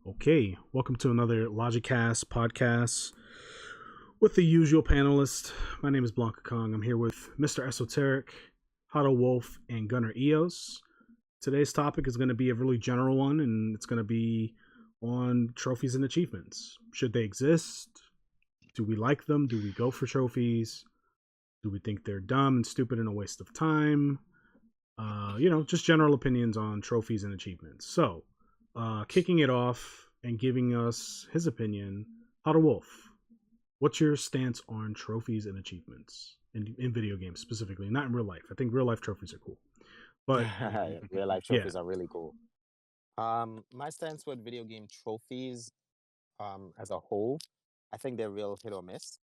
Okay, welcome to another LogiCast podcast with the usual panelists. My name is BlankaKong. I'm here with Mr. Esoteric, Huddle Wolf, and Gunner Eos. Today's topic is going to be a really general one, and it's going to be on trophies and achievements. Should they exist? Do we like them? Do we go for trophies? Do we think they're dumb and stupid and a waste of time? Just general opinions on trophies and achievements. So, kicking it off and giving us his opinion, Huddle Wolf, what's your stance on trophies and achievements in video games specifically, not in real life? I think real life trophies are cool, but Real life yeah, trophies are really cool. My stance with video game trophies, as a whole, I think they're real hit or miss.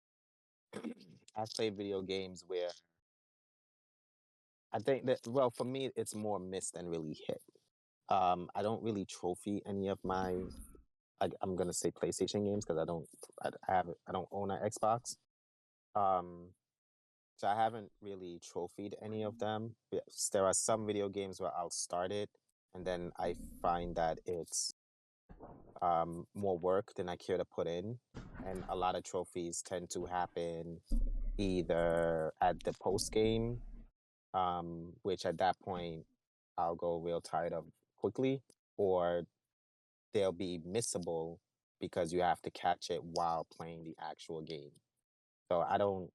I've played video games where I think that, well, for me, it's more miss than really hit. I don't really trophy any of my, I'm gonna say PlayStation games because I don't own an Xbox. Um, so I haven't really trophied any of them. Yes, there are some video games where I'll start it and then I find that it's more work than I care to put in. And a lot of trophies tend to happen either at the post game, which at that point I'll go real tired of quickly, or they'll be missable because you have to catch it while playing the actual game. So I don't,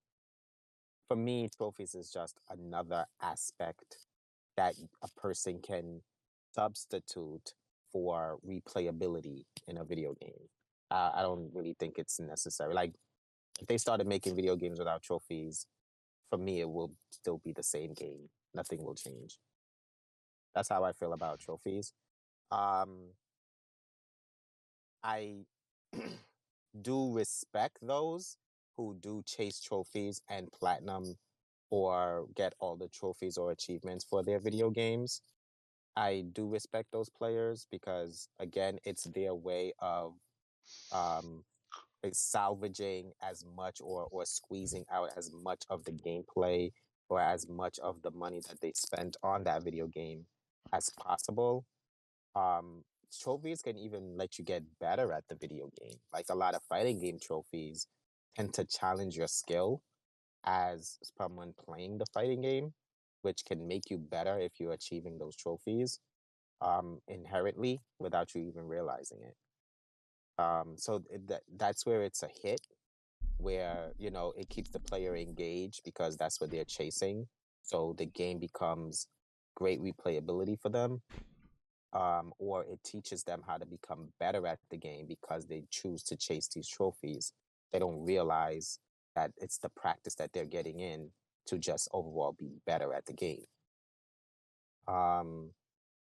for me, trophies is just another aspect that a person can substitute for replayability in a video game. I don't really think it's necessary. Like, if they started making video games without trophies, for me, it will still be the same game. Nothing will change. That's how I feel about trophies. Um, I do respect those who do chase trophies and platinum or get all the trophies or achievements for their video games. I do respect those players because again, it's their way of um salvaging as much or squeezing out as much of the gameplay or as much of the money that they spent on that video game as possible. Um Trophies can even let you get better at the video game. Like a lot of fighting game trophies tend to challenge your skill as someone playing the fighting game, which can make you better if you're achieving those trophies inherently without you even realizing it. That's where it's a hit, where it keeps the player engaged because that's what they're chasing. So the game becomes great replayability for them, or it teaches them how to become better at the game because they choose to chase these trophies. They don't realize that it's the practice that they're getting in to just overall be better at the game. Um,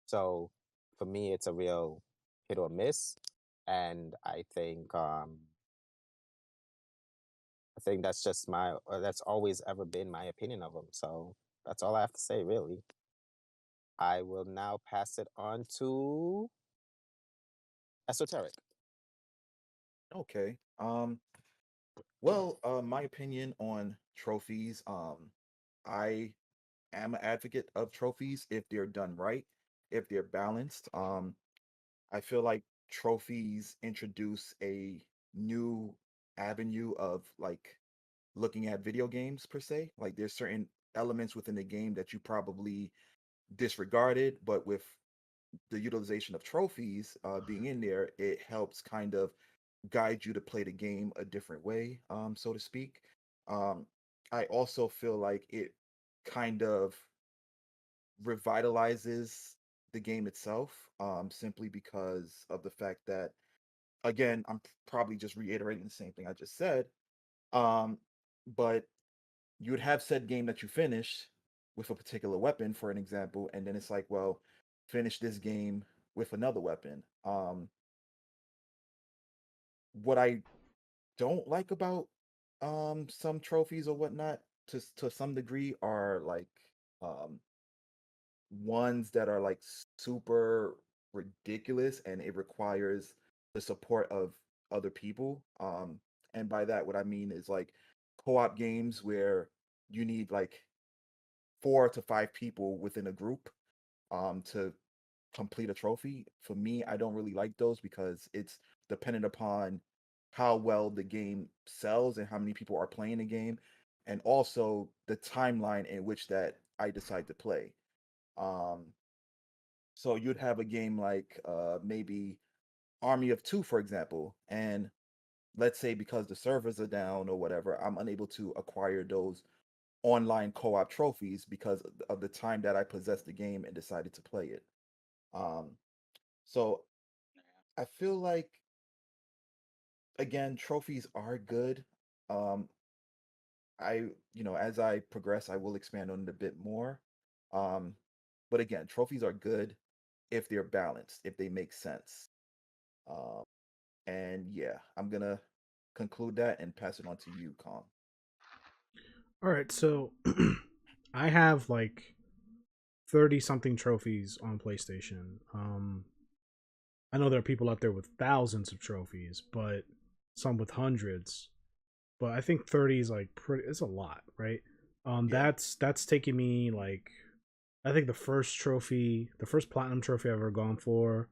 so for me, it's a real hit or miss, and I think that's just that's always ever been my opinion of them. So that's all I have to say, really. I will now pass it on to Esoteric. Okay. My opinion on trophies. I am an advocate of trophies if they're done right, if they're balanced. I feel like trophies introduce a new avenue of like looking at video games per se. Like there's certain elements within the game that you probably disregarded, but with the utilization of trophies being in there, it helps kind of guide you to play the game a different way, so to speak. Um, I also feel like it kind of revitalizes the game itself, simply because of the fact that, again, I'm probably just reiterating the same thing I just said. Um, but you would have said game that you finished with a particular weapon, for an example, and then it's like, well, finish this game with another weapon. What I don't like about some trophies or whatnot to some degree are like um ones that are like super ridiculous and it requires the support of other people. And by that what I mean is like co-op games where you need like 4 to 5 people within a group to complete a trophy. For me, I don't really like those because it's dependent upon how well the game sells and how many people are playing the game, and also the timeline in which that I decide to play. Um, so you'd have a game like maybe Army of Two, for example, and let's say because the servers are down or whatever, I'm unable to acquire those online co-op trophies because of the time that I possessed the game and decided to play it. Um, so I feel like again, trophies are good. Um, as I progress, I will expand on it a bit more. Um, but again, trophies are good if they're balanced, if they make sense. Um, and yeah, I'm gonna conclude that and pass it on to you, Kong. All right, so I have like 30 something trophies on PlayStation. I know there are people out there with thousands of trophies, but some with hundreds. But I think 30 is like pretty. It's a lot, right? Yeah, That's taking me like I think the first platinum trophy I've ever gone for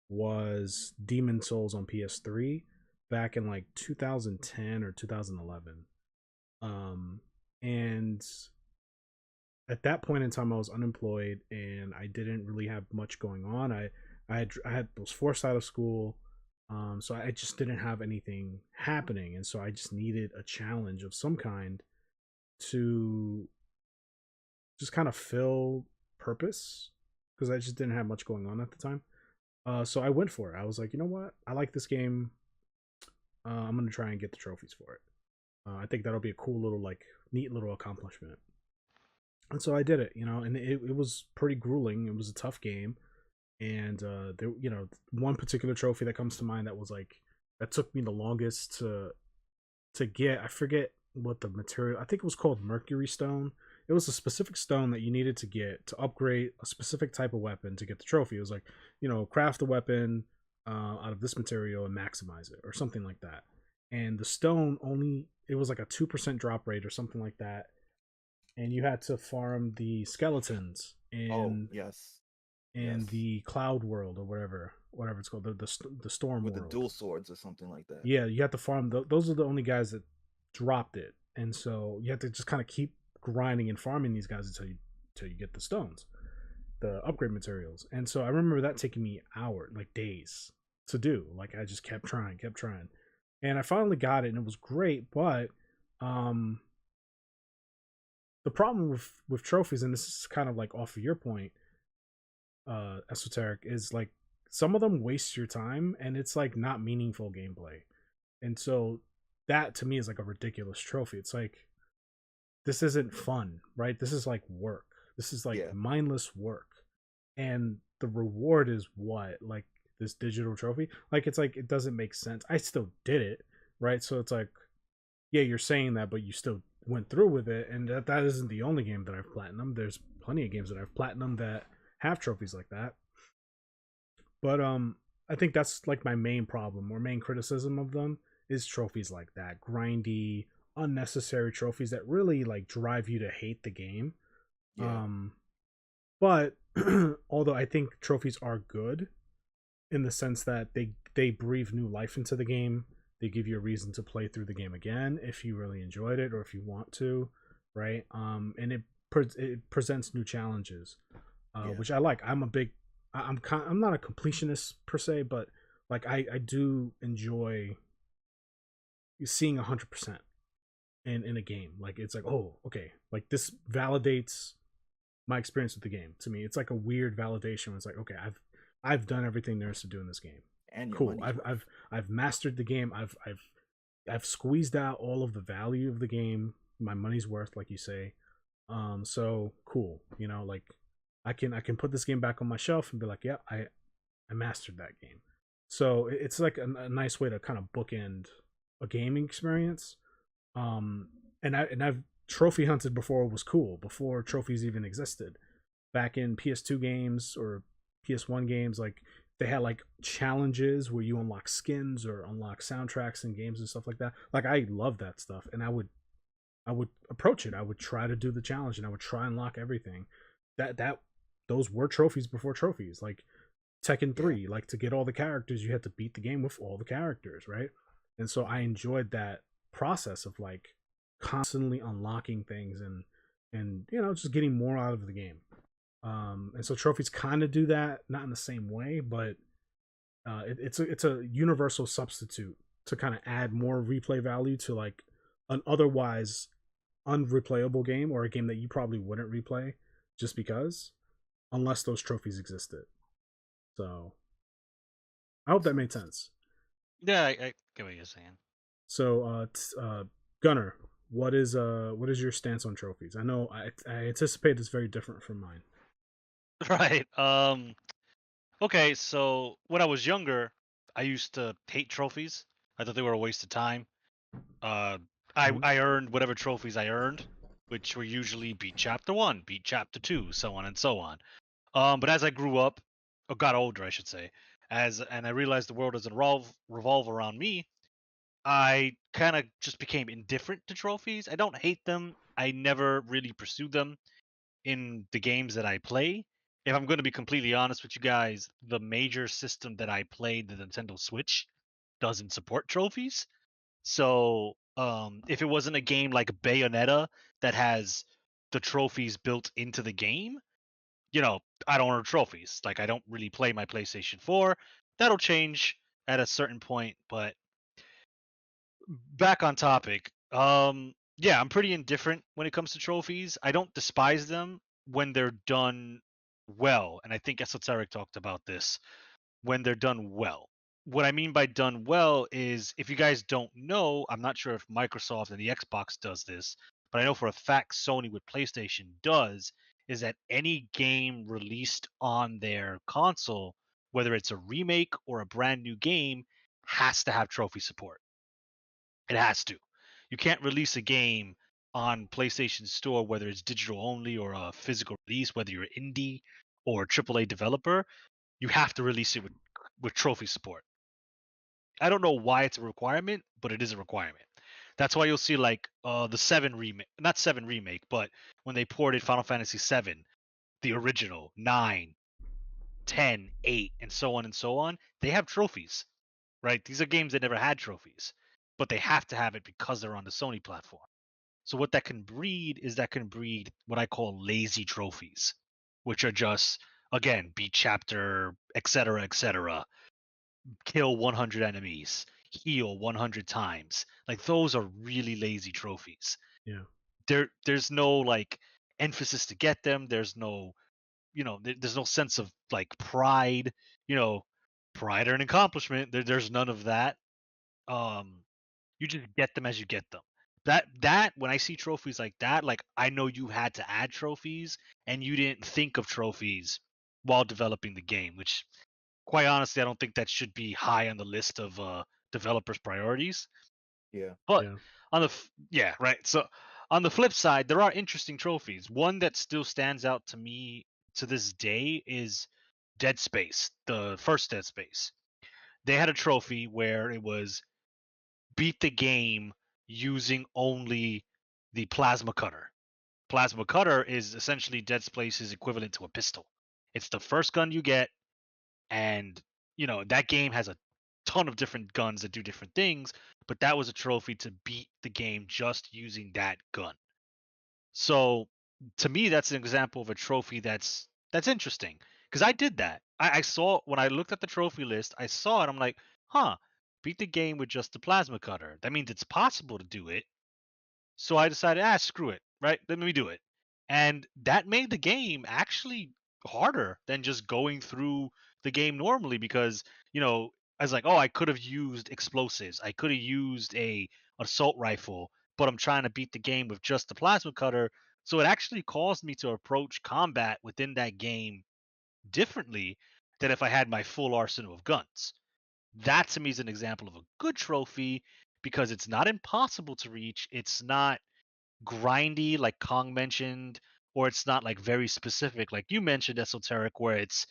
was Demon Souls on PS3 back in like 2010 or 2011. Um, and at that point in time, I was unemployed and I didn't really have much going on. I was forced out of school, so I just didn't have anything happening, and so I just needed a challenge of some kind to just kind of fill purpose because I just didn't have much going on at the time. So I went for it. I was like, you know what? I like this game. I'm gonna try and get the trophies for it. I think that'll be a cool little like neat little accomplishment. And so I did it, and it was pretty grueling. It was a tough game, and there, one particular trophy that comes to mind that was like that took me the longest to get. I forget what the material. I think it was called Mercury Stone. It was a specific stone that you needed to get to upgrade a specific type of weapon to get the trophy. It was like, craft a weapon out of this material and maximize it, or something like that. And the stone only it was like a 2% drop rate or something like that, and you had to farm the skeletons oh in yes, in yes, the cloud world or whatever it's called, the storm with the world. dual swords or something like that. Yeah, you have to farm. Those are the only guys that dropped it, and so you have to just kind of keep grinding and farming these guys until you get the stones, the upgrade materials. And so I remember that taking me hours, like days, to do. Like I just kept trying, and I finally got it, and it was great. But um, the problem with trophies, and this is kind of like off of your point, Esoteric, is like some of them waste your time, and it's like not meaningful gameplay. And so that to me is like a ridiculous trophy. It's like this isn't fun, right? This is like work. This is like Yeah, mindless work. And the reward is what? Like this digital trophy? Like it's like it doesn't make sense. I still did it, right? So it's like, yeah, you're saying that, but you still went through with it, and that isn't the only game that I've platinum. There's plenty of games that I've platinum that have trophies like that. But I think that's like my main problem or main criticism of them is trophies like that, grindy, unnecessary trophies that really like drive you to hate the game. yeah, Um, but although I think trophies are good in the sense that they breathe new life into the game, they give you a reason to play through the game again if you really enjoyed it or if you want to, right? And it presents new challenges, yeah, which I like. I'm not a completionist per se, but like I do enjoy seeing 100% in a game. Like it's like, oh, okay, like this validates my experience with the game to me. It's like a weird validation when it's like, okay, I've done everything there is to do in this game. and your Cool. money's I've worth. I've mastered the game. I've squeezed out all of the value of the game. My money's worth, like you say. So cool. Like I can put this game back on my shelf and be like, yeah, I mastered that game. So it's like a nice way to kind of bookend a gaming experience. Um, and I've trophy hunted before it was cool, before trophies even existed. Back in PS2 games or PS1 games, like they had like challenges where you unlock skins or unlock soundtracks in games and stuff like that. Like I love that stuff, and I would approach it. I would try to do the challenge, and I would try and lock everything. That those were trophies before trophies. Like Tekken Yeah. 3, like to get all the characters, you had to beat the game with all the characters, right? And so I enjoyed that process of like constantly unlocking things and just getting more out of the game. And so trophies kind of do that, not in the same way, but it's a universal substitute to kind of add more replay value to like an otherwise unreplayable game, or a game that you probably wouldn't replay just because, unless those trophies existed. So I hope Makes that made sense. sense. Yeah, I get what you're saying. So Gunner, what is your stance on trophies? I know I anticipate it's very different from mine. Right. Okay, so when I was younger, I used to hate trophies. I thought they were a waste of time. Uh, Mhm. I earned whatever trophies I earned, which were usually beat chapter 1, beat chapter 2, so on and so on. But as I grew up, or got older, I should say, and I realized the world doesn't revolve around me, I kind of just became indifferent to trophies. I don't hate them. I never really pursued them in the games that I play. If I'm going to be completely honest with you guys, the major system that I played, the Nintendo Switch, doesn't support trophies. So, if it wasn't a game like Bayonetta that has the trophies built into the game, you know, I don't earn trophies. Like I don't really play my PlayStation 4. That'll change at a certain point, but back on topic. Yeah, I'm pretty indifferent when it comes to trophies. I don't despise them when they're done well, and I think Esoteric talked about this when they're done well. What I mean by done well is if you guys don't know, I'm not sure if Microsoft and the Xbox does this, but I know for a fact Sony with PlayStation does, is that any game released on their console, whether it's a remake or a brand new game, has to have trophy support. It has to. You can't release a game on PlayStation Store, whether it's digital only or a physical release, whether you're indie or a AAA developer. You have to release it with trophy support. I don't know why it's a requirement, but it is a requirement. That's why you'll see like the 7 remake, not 7 remake, but when they ported Final Fantasy 7, the original, 9, 10, 8, and so on, they have trophies, right? These are games that never had trophies, but they have to have it because they're on the Sony platform. So what that can breed is that can breed what I call lazy trophies, which are just again beat chapter, etc., kill 100 enemies, heal 100 times. Like those are really lazy trophies. Yeah. There's no like emphasis to get them. There's no there's no sense of like pride, you know, pride or an accomplishment. There's none of that. Um, you just get them as you get them. That when I see trophies like that, like I know you had to add trophies and you didn't think of trophies while developing the game, which quite honestly I don't think that should be high on the list of developers' priorities. Yeah. But Yeah. yeah, right. So on the flip side, there are interesting trophies. One that still stands out to me to this day is Dead Space, the first Dead Space. They had a trophy where it was beat the game using only the plasma cutter. Plasma cutter is essentially Dead Space's equivalent to a pistol. It's the first gun you get, and that game has a ton of different guns that do different things, but that was a trophy to beat the game just using that gun. So to me, that's an example of a trophy that's interesting because I did that. I saw when I looked at the trophy list, I saw it. I'm like, huh, beat the game with just the plasma cutter. That means it's possible to do it. So I decided, screw it, right? Let me do it. And that made the game actually harder than just going through the game normally because, I was like, oh, I could have used explosives. I could have used a assault rifle, but I'm trying to beat the game with just the plasma cutter. So it actually caused me to approach combat within that game differently than if I had my full arsenal of guns. That to me is an example of a good trophy because it's not impossible to reach. It's not grindy like Kong mentioned, or it's not like very specific like you mentioned, Esoteric, where it's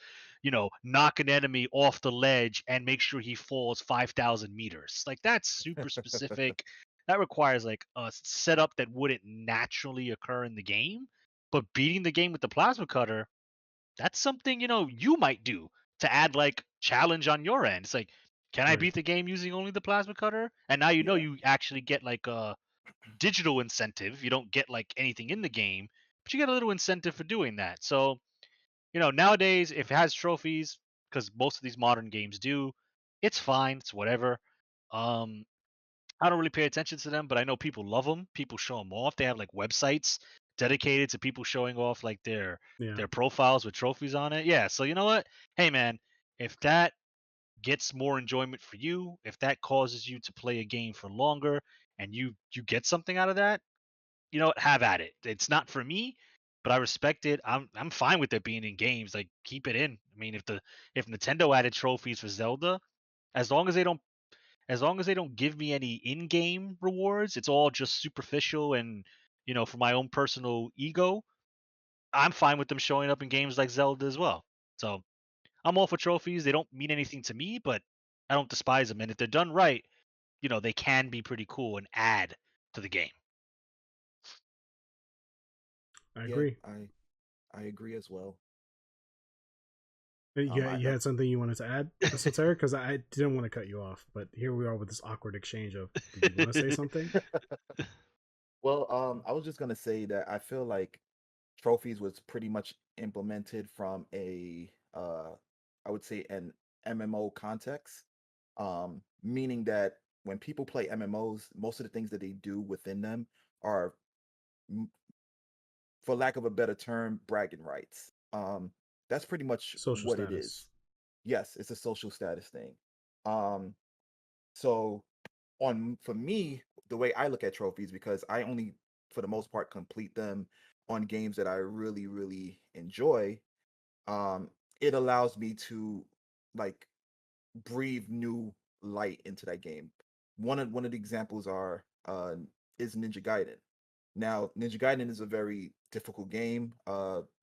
knock an enemy off the ledge and make sure he falls 5,000 meters. Like that's super specific. That requires like a setup that wouldn't naturally occur in the game. But beating the game with the plasma cutter, that's something you might do to add like challenge on your end. It's like, can I Right. beat the game using only the plasma cutter? And now Yeah. you actually get like a digital incentive. You don't get like anything in the game, but you get a little incentive for doing that. So, nowadays if it has trophies, because most of these modern games do, it's fine. It's whatever. Um, I don't really pay attention to them, but I know people love them. People show them off. They have like websites dedicated to people showing off like Yeah. their profiles with trophies on it. Yeah. So you know what? Hey man, if that gets more enjoyment for you, if that causes you to play a game for longer, and you get something out of that, you know what? Have at it. It's not for me, but I respect it. I'm fine with it being in games. Like keep it in. I mean, if Nintendo added trophies for Zelda, as long as they don't as long as they don't give me any in-game rewards, it's all just superficial and for my own personal ego. I'm fine with them showing up in games like Zelda as well. So I'm all for trophies. They don't mean anything to me, but I don't despise them. And if they're done right, they can be pretty cool and add to the game. I Yeah, agree. I agree as well. Yeah, I you know. had something you wanted to add, Esoteric? Because I didn't want to cut you off, but here we are with this awkward exchange of, did you want to say something? Well, I was just gonna say that I feel like trophies was pretty much implemented from I would say an MMO context. Meaning that when people play MMOs, most of the things that they do within them are, m- for lack of a better term, bragging rights. That's pretty much Social what it status. is. Yes, it's a social status thing. Um, so for me, the way I look at trophies, because I only for the most part complete them on games that I really, really enjoy, um, it allows me to like breathe new light into that game. One of the examples is Ninja Gaiden. Now, Ninja Gaiden is a very difficult game,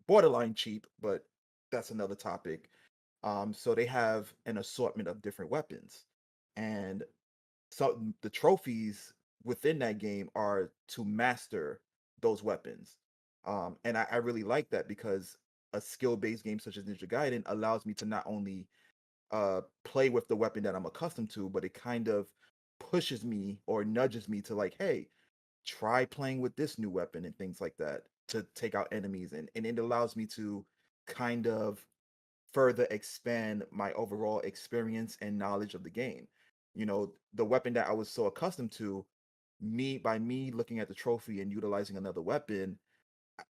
borderline cheap, but that's another topic. So they have an assortment of different weapons, and so the trophies within that game are to master those weapons. And I really like that because a skill-based game such as Ninja Gaiden allows me to not only play with the weapon that I'm accustomed to, but it kind of pushes me or nudges me to like, hey, try playing with this new weapon and things like that to take out enemies, and it allows me to kind of further expand my overall experience and knowledge of the game. The weapon that I was so accustomed to, me looking at the trophy and utilizing another weapon,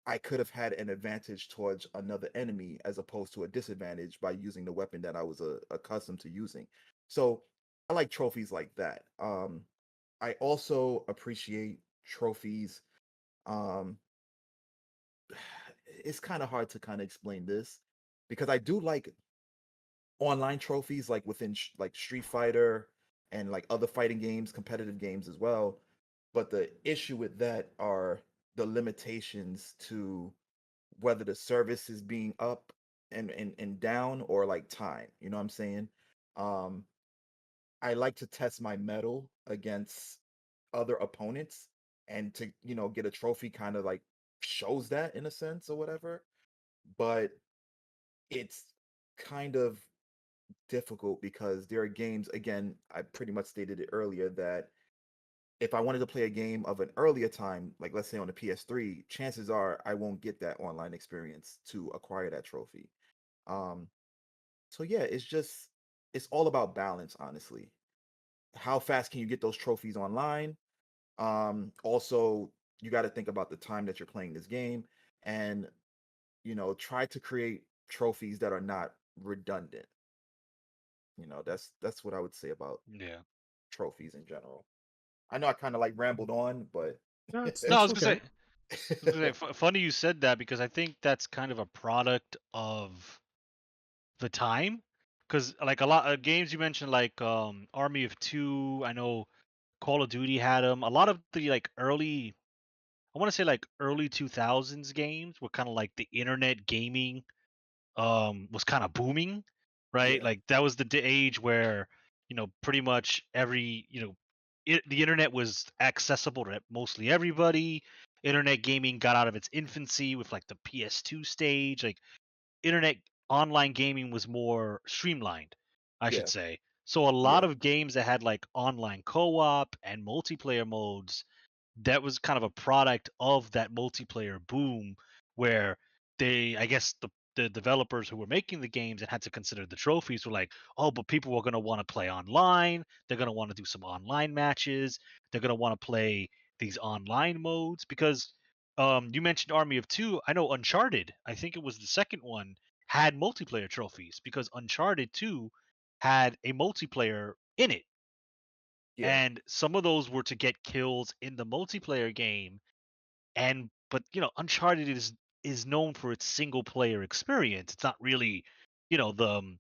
I could have had an advantage towards another enemy as opposed to a disadvantage by using the weapon that I was accustomed to using. So I like trophies like that. I also appreciate trophies. Um, it's kind of hard to kind of explain this because I do like online trophies, like within like Street Fighter and like other fighting games, competitive games as well. But the issue with that are the limitations to whether the service is being up and down or like time. You know what I'm saying? Um, I like to test my metal against other opponents and to, get a trophy kind of like shows that in a sense or whatever. But it's kind of difficult because there are games, again, I pretty much stated it earlier, that if I wanted to play a game of an earlier time, like let's say on the PS3, chances are I won't get that online experience to acquire that trophy. Um, so yeah, it's all about balance, honestly. How fast can you get those trophies online? Also, you got to think about the time that you're playing this game, and try to create trophies that are not redundant. That's what I would say about Yeah. trophies in general. I know I kind of like rambled on, but No, No, I that's was gonna okay. say. I was gonna say, funny you said that because I think that's kind of a product of the time. Because like a lot of games you mentioned, like Army of Two, I know Call of Duty had them. A lot of the like early, I want to say like early 2000s games were kind of like the internet gaming was kind of booming, right? yeah, Like that was the age where pretty much every the internet was accessible to mostly everybody. Internet gaming got out of its infancy with like the PS2 stage. Like internet online gaming was more streamlined, I Yeah. should say. So a lot Yeah. of games that had like online co-op and multiplayer modes, that was kind of a product of that multiplayer boom where I guess the developers who were making the games and had to consider the trophies were like, oh, but people are going to want to play online. They're going to want to do some online matches. They're going to want to play these online modes because you mentioned Army of Two. I know Uncharted, I think it was the second one, had multiplayer trophies because Uncharted 2 had a multiplayer in it, Yeah. and some of those were to get kills in the multiplayer game. And but Uncharted is known for its single player experience. It's not really the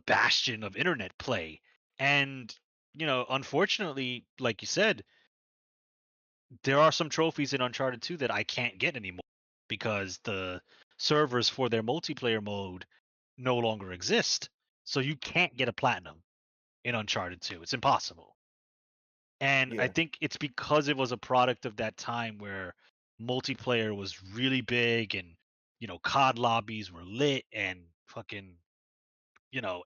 bastion of internet play. And unfortunately, like you said, there are some trophies in Uncharted 2 that I can't get anymore because the servers for their multiplayer mode no longer exist. So you can't get a platinum in Uncharted 2. It's impossible. And I Yeah. think it's because it was a product of that time where multiplayer was really big and COD lobbies were lit and fucking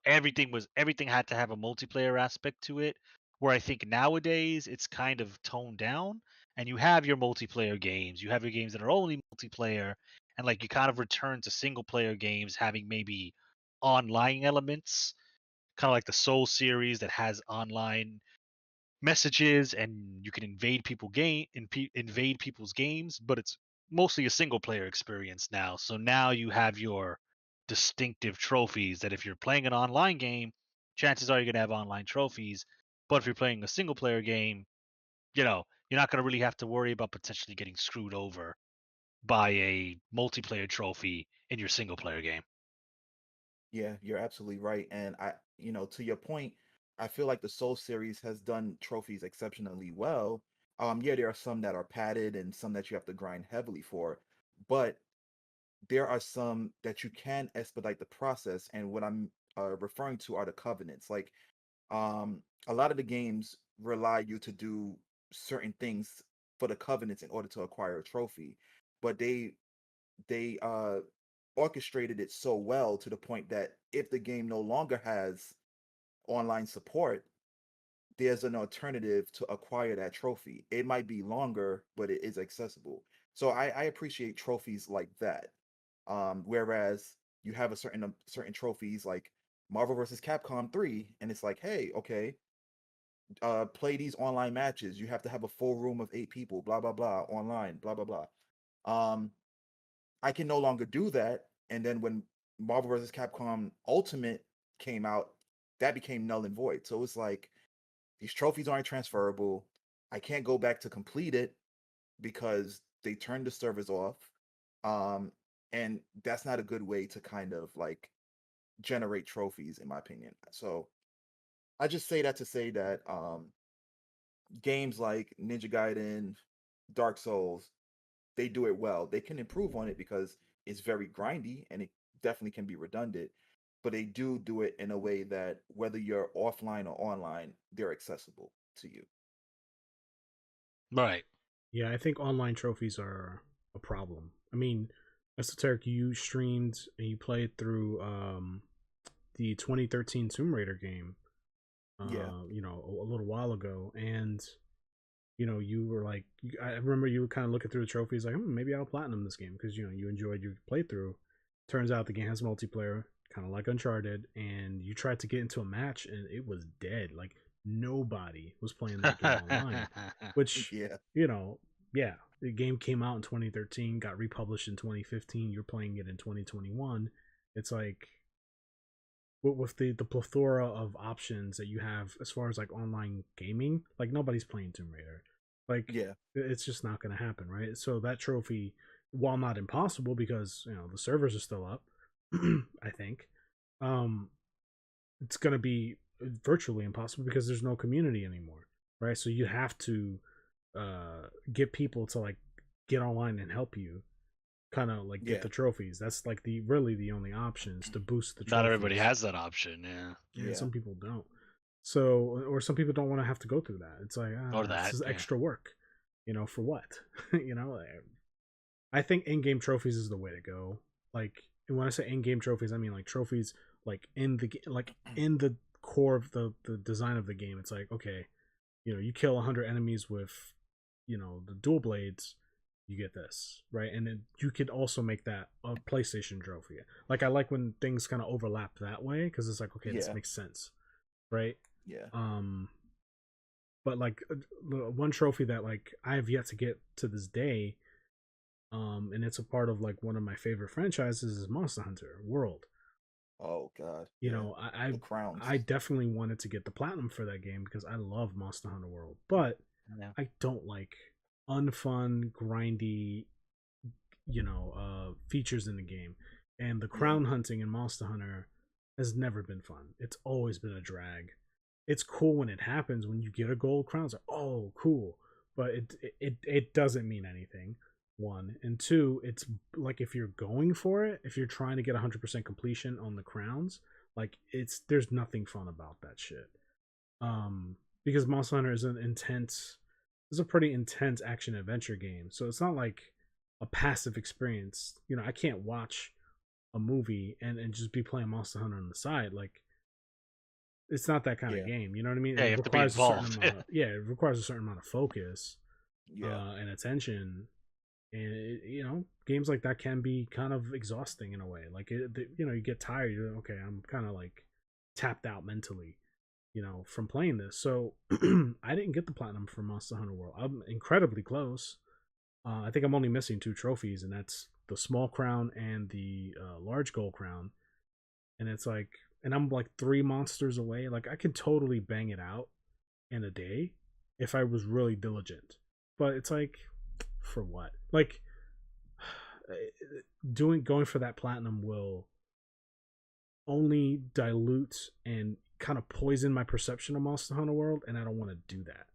everything had to have a multiplayer aspect to it, where I think nowadays it's kind of toned down and you have your multiplayer games, you have your games that are only multiplayer, and like you kind of return to single player games having maybe online elements, kind of like the Soul series that has online messages and you can invade people's games, but it's mostly a single player experience now. So now you have your distinctive trophies that if you're playing an online game, chances are you're going to have online trophies. But if you're playing a single player game, you're not going to really have to worry about potentially getting screwed over by a multiplayer trophy in your single player game. Yeah, you're absolutely right. And to your point, I feel like the Soul series has done trophies exceptionally well. Yeah, there are some that are padded and some that you have to grind heavily for, but there are some that you can expedite the process. And what I'm referring to are the covenants. Like, a lot of the games rely you to do certain things for the covenants in order to acquire a trophy, but they orchestrated it so well to the point that if the game no longer has online support, there's an alternative to acquire that trophy. It might be longer, but it is accessible. So I appreciate trophies like that. Whereas you have certain trophies like Marvel versus Capcom 3, and it's like, hey, okay, play these online matches. You have to have a full room of 8 people, blah blah blah, online, blah blah blah. Um, I can no longer do that. And then when Marvel vs. Capcom Ultimate came out, that became null and void. So it's like these trophies aren't transferable. I can't go back to complete it because they turned the servers off. Um, and that's not a good way to kind of like generate trophies, in my opinion. So I just say that to say that games like Ninja Gaiden, Dark Souls, they do it well. They can improve on it because it's very grindy and it definitely can be redundant, but they do it in a way that whether you're offline or online, they're accessible to you. Right. Yeah, I think online trophies are a problem. I mean, Esoteric, you streamed and you played through the 2013 Tomb Raider game, Yeah. a little while ago, and you were like, I remember you were kind of looking through the trophies, like, maybe I'll platinum this game because you enjoyed your playthrough. Turns out the game has multiplayer, kind of like Uncharted, and you tried to get into a match and it was dead. Like nobody was playing that game online, which Yeah. yeah, the game came out in 2013, got republished in 2015. You're playing it in 2021. It's like with the plethora of options that you have as far as like online gaming, like nobody's playing Tomb Raider. Like Yeah. it's just not going to happen, right? So that trophy, while not impossible because the servers are still up, I think, um, it's going to be virtually impossible because there's no community anymore, right? So you have to get people to like get online and help you kind of like get Yeah. the trophies. That's like the really the only options to boost the Not trophies. everybody has that option, yeah. And Yeah. some people don't. So, or some people don't want to have to go through that. It's like, Or this that, is yeah. extra work, for what? I think in-game trophies is the way to go. Like, and when I say in-game trophies, I mean like trophies like in the like in the core of the design of the game. It's like, okay, you kill 100 enemies with the dual blades, you get this, right? And then you could also make that a PlayStation trophy. Like I like when things kind of overlap that way because it's like, okay, this makes sense, right? Yeah. But like one trophy that like I have yet to get to this day, and it's a part of like one of my favorite franchises is Monster Hunter World. Oh God. You Yeah. know, The crowns. I definitely wanted to get the platinum for that game because I love Monster Hunter World, but Yeah. I don't like unfun, grindy, features in the game. And the crown hunting in Monster Hunter has never been fun. It's always been a drag. It's cool when it happens when you get a gold crown. It's like, oh, cool, but it doesn't mean anything. One and two, it's like if you're going for it, if you're trying to get 100% completion on the crowns, like there's nothing fun about that shit. Because Monster Hunter is a pretty intense action adventure game, so it's not like a passive experience. I can't watch a movie and just be playing Monster Hunter on the side. Like it's not that kind of game. You know what I mean? Yeah, you It have to be requires a certain involved. amount. It requires a certain amount of focus, Yeah. and attention. And games like that can be kind of exhausting in a way. Like you get tired. You're like, okay, I'm kind of like tapped out mentally, from playing this. So I didn't get the platinum for Monster Hunter World. I'm incredibly close. I think I'm only missing 2 trophies, and that's the small crown and the large gold crown. And it's like, and I'm like 3 monsters away. Like I could totally bang it out in a day if I was really diligent. But it's like, for what? Like going for that platinum will only dilute and kind of poison my perception of Monster Hunter World, and I don't want to do that.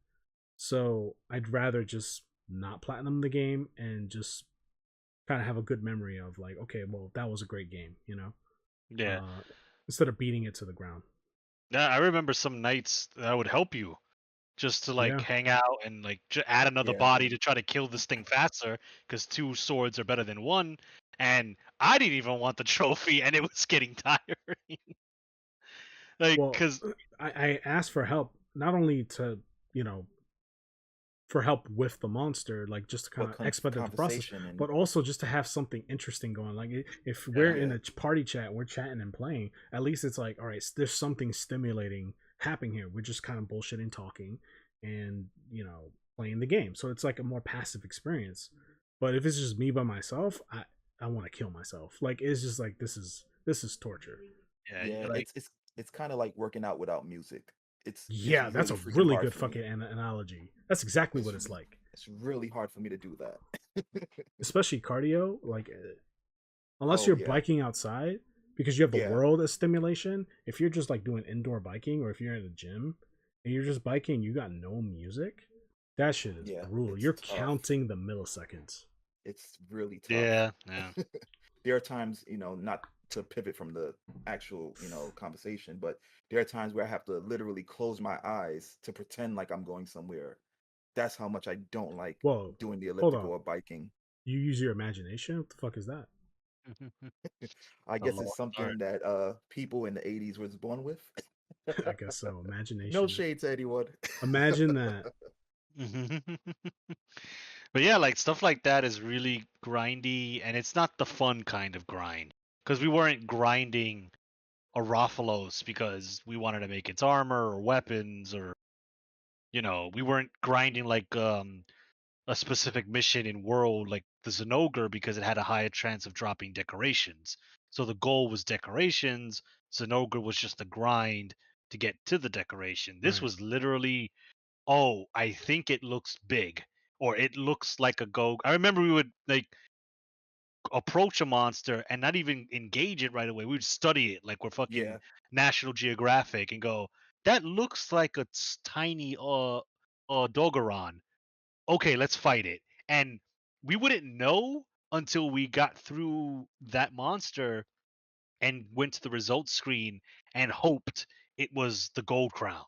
So I'd rather just not platinum the game and just kind of have a good memory of like, okay, well, that was a great game, Yeah. Instead of beating it to the ground. Yeah, I remember some nights that would help you just to like Yeah. hang out and like add another Yeah. body to try to kill this thing faster because 2 swords are better than 1. And I didn't even want the trophy, and it was getting tiring. Like, Well, because I asked for help not only to for help with the monster, like just to kind of expedite the process, and but also just to have something interesting going. Like if we're in a party chat, we're chatting and playing, at least it's like, all right, there's something stimulating happening here. We're just kind of bullshitting, talking, and playing the game. So it's like a more passive experience. But if it's just me by myself, I want to kill myself. Like it's just like this is torture. yeah, like, it's kind of like working out without music. It's That's a freaking really hard good for me. fucking analogy. That's exactly what it's like. It's really hard for me to do that. Especially cardio, like unless you're biking outside, because you have the world as stimulation. If you're just like doing indoor biking, or if you're in a gym and you're just biking, you got no music. That shit is brutal. You're tough. counting the milliseconds. It's really tough. yeah. There are times, not to pivot from the actual, conversation, but there are times where I have to literally close my eyes to pretend like I'm going somewhere. That's how much I don't like doing the elliptical or biking. You use your imagination? What the fuck is that? I guess it's something that people in the 80s was born with. I guess so. Imagination. No shade to anyone. Imagine that. But yeah, like stuff like that is really grindy, and it's not the fun kind of grind. Because we weren't grinding a Rathalos because we wanted to make its armor or weapons, or we weren't grinding like a specific mission in World like the Zenogre because it had a higher chance of dropping decorations. So the goal was decorations. Zenogre was just a grind to get to the decoration. This was literally, oh, I think it looks big, or it looks like a go. I remember we would like approach a monster and not even engage it right away. We would study it like we're fucking National Geographic and go, that looks like a tiny Dogoron. Okay, let's fight it. And we wouldn't know until we got through that monster and went to the results screen and hoped it was the gold crown.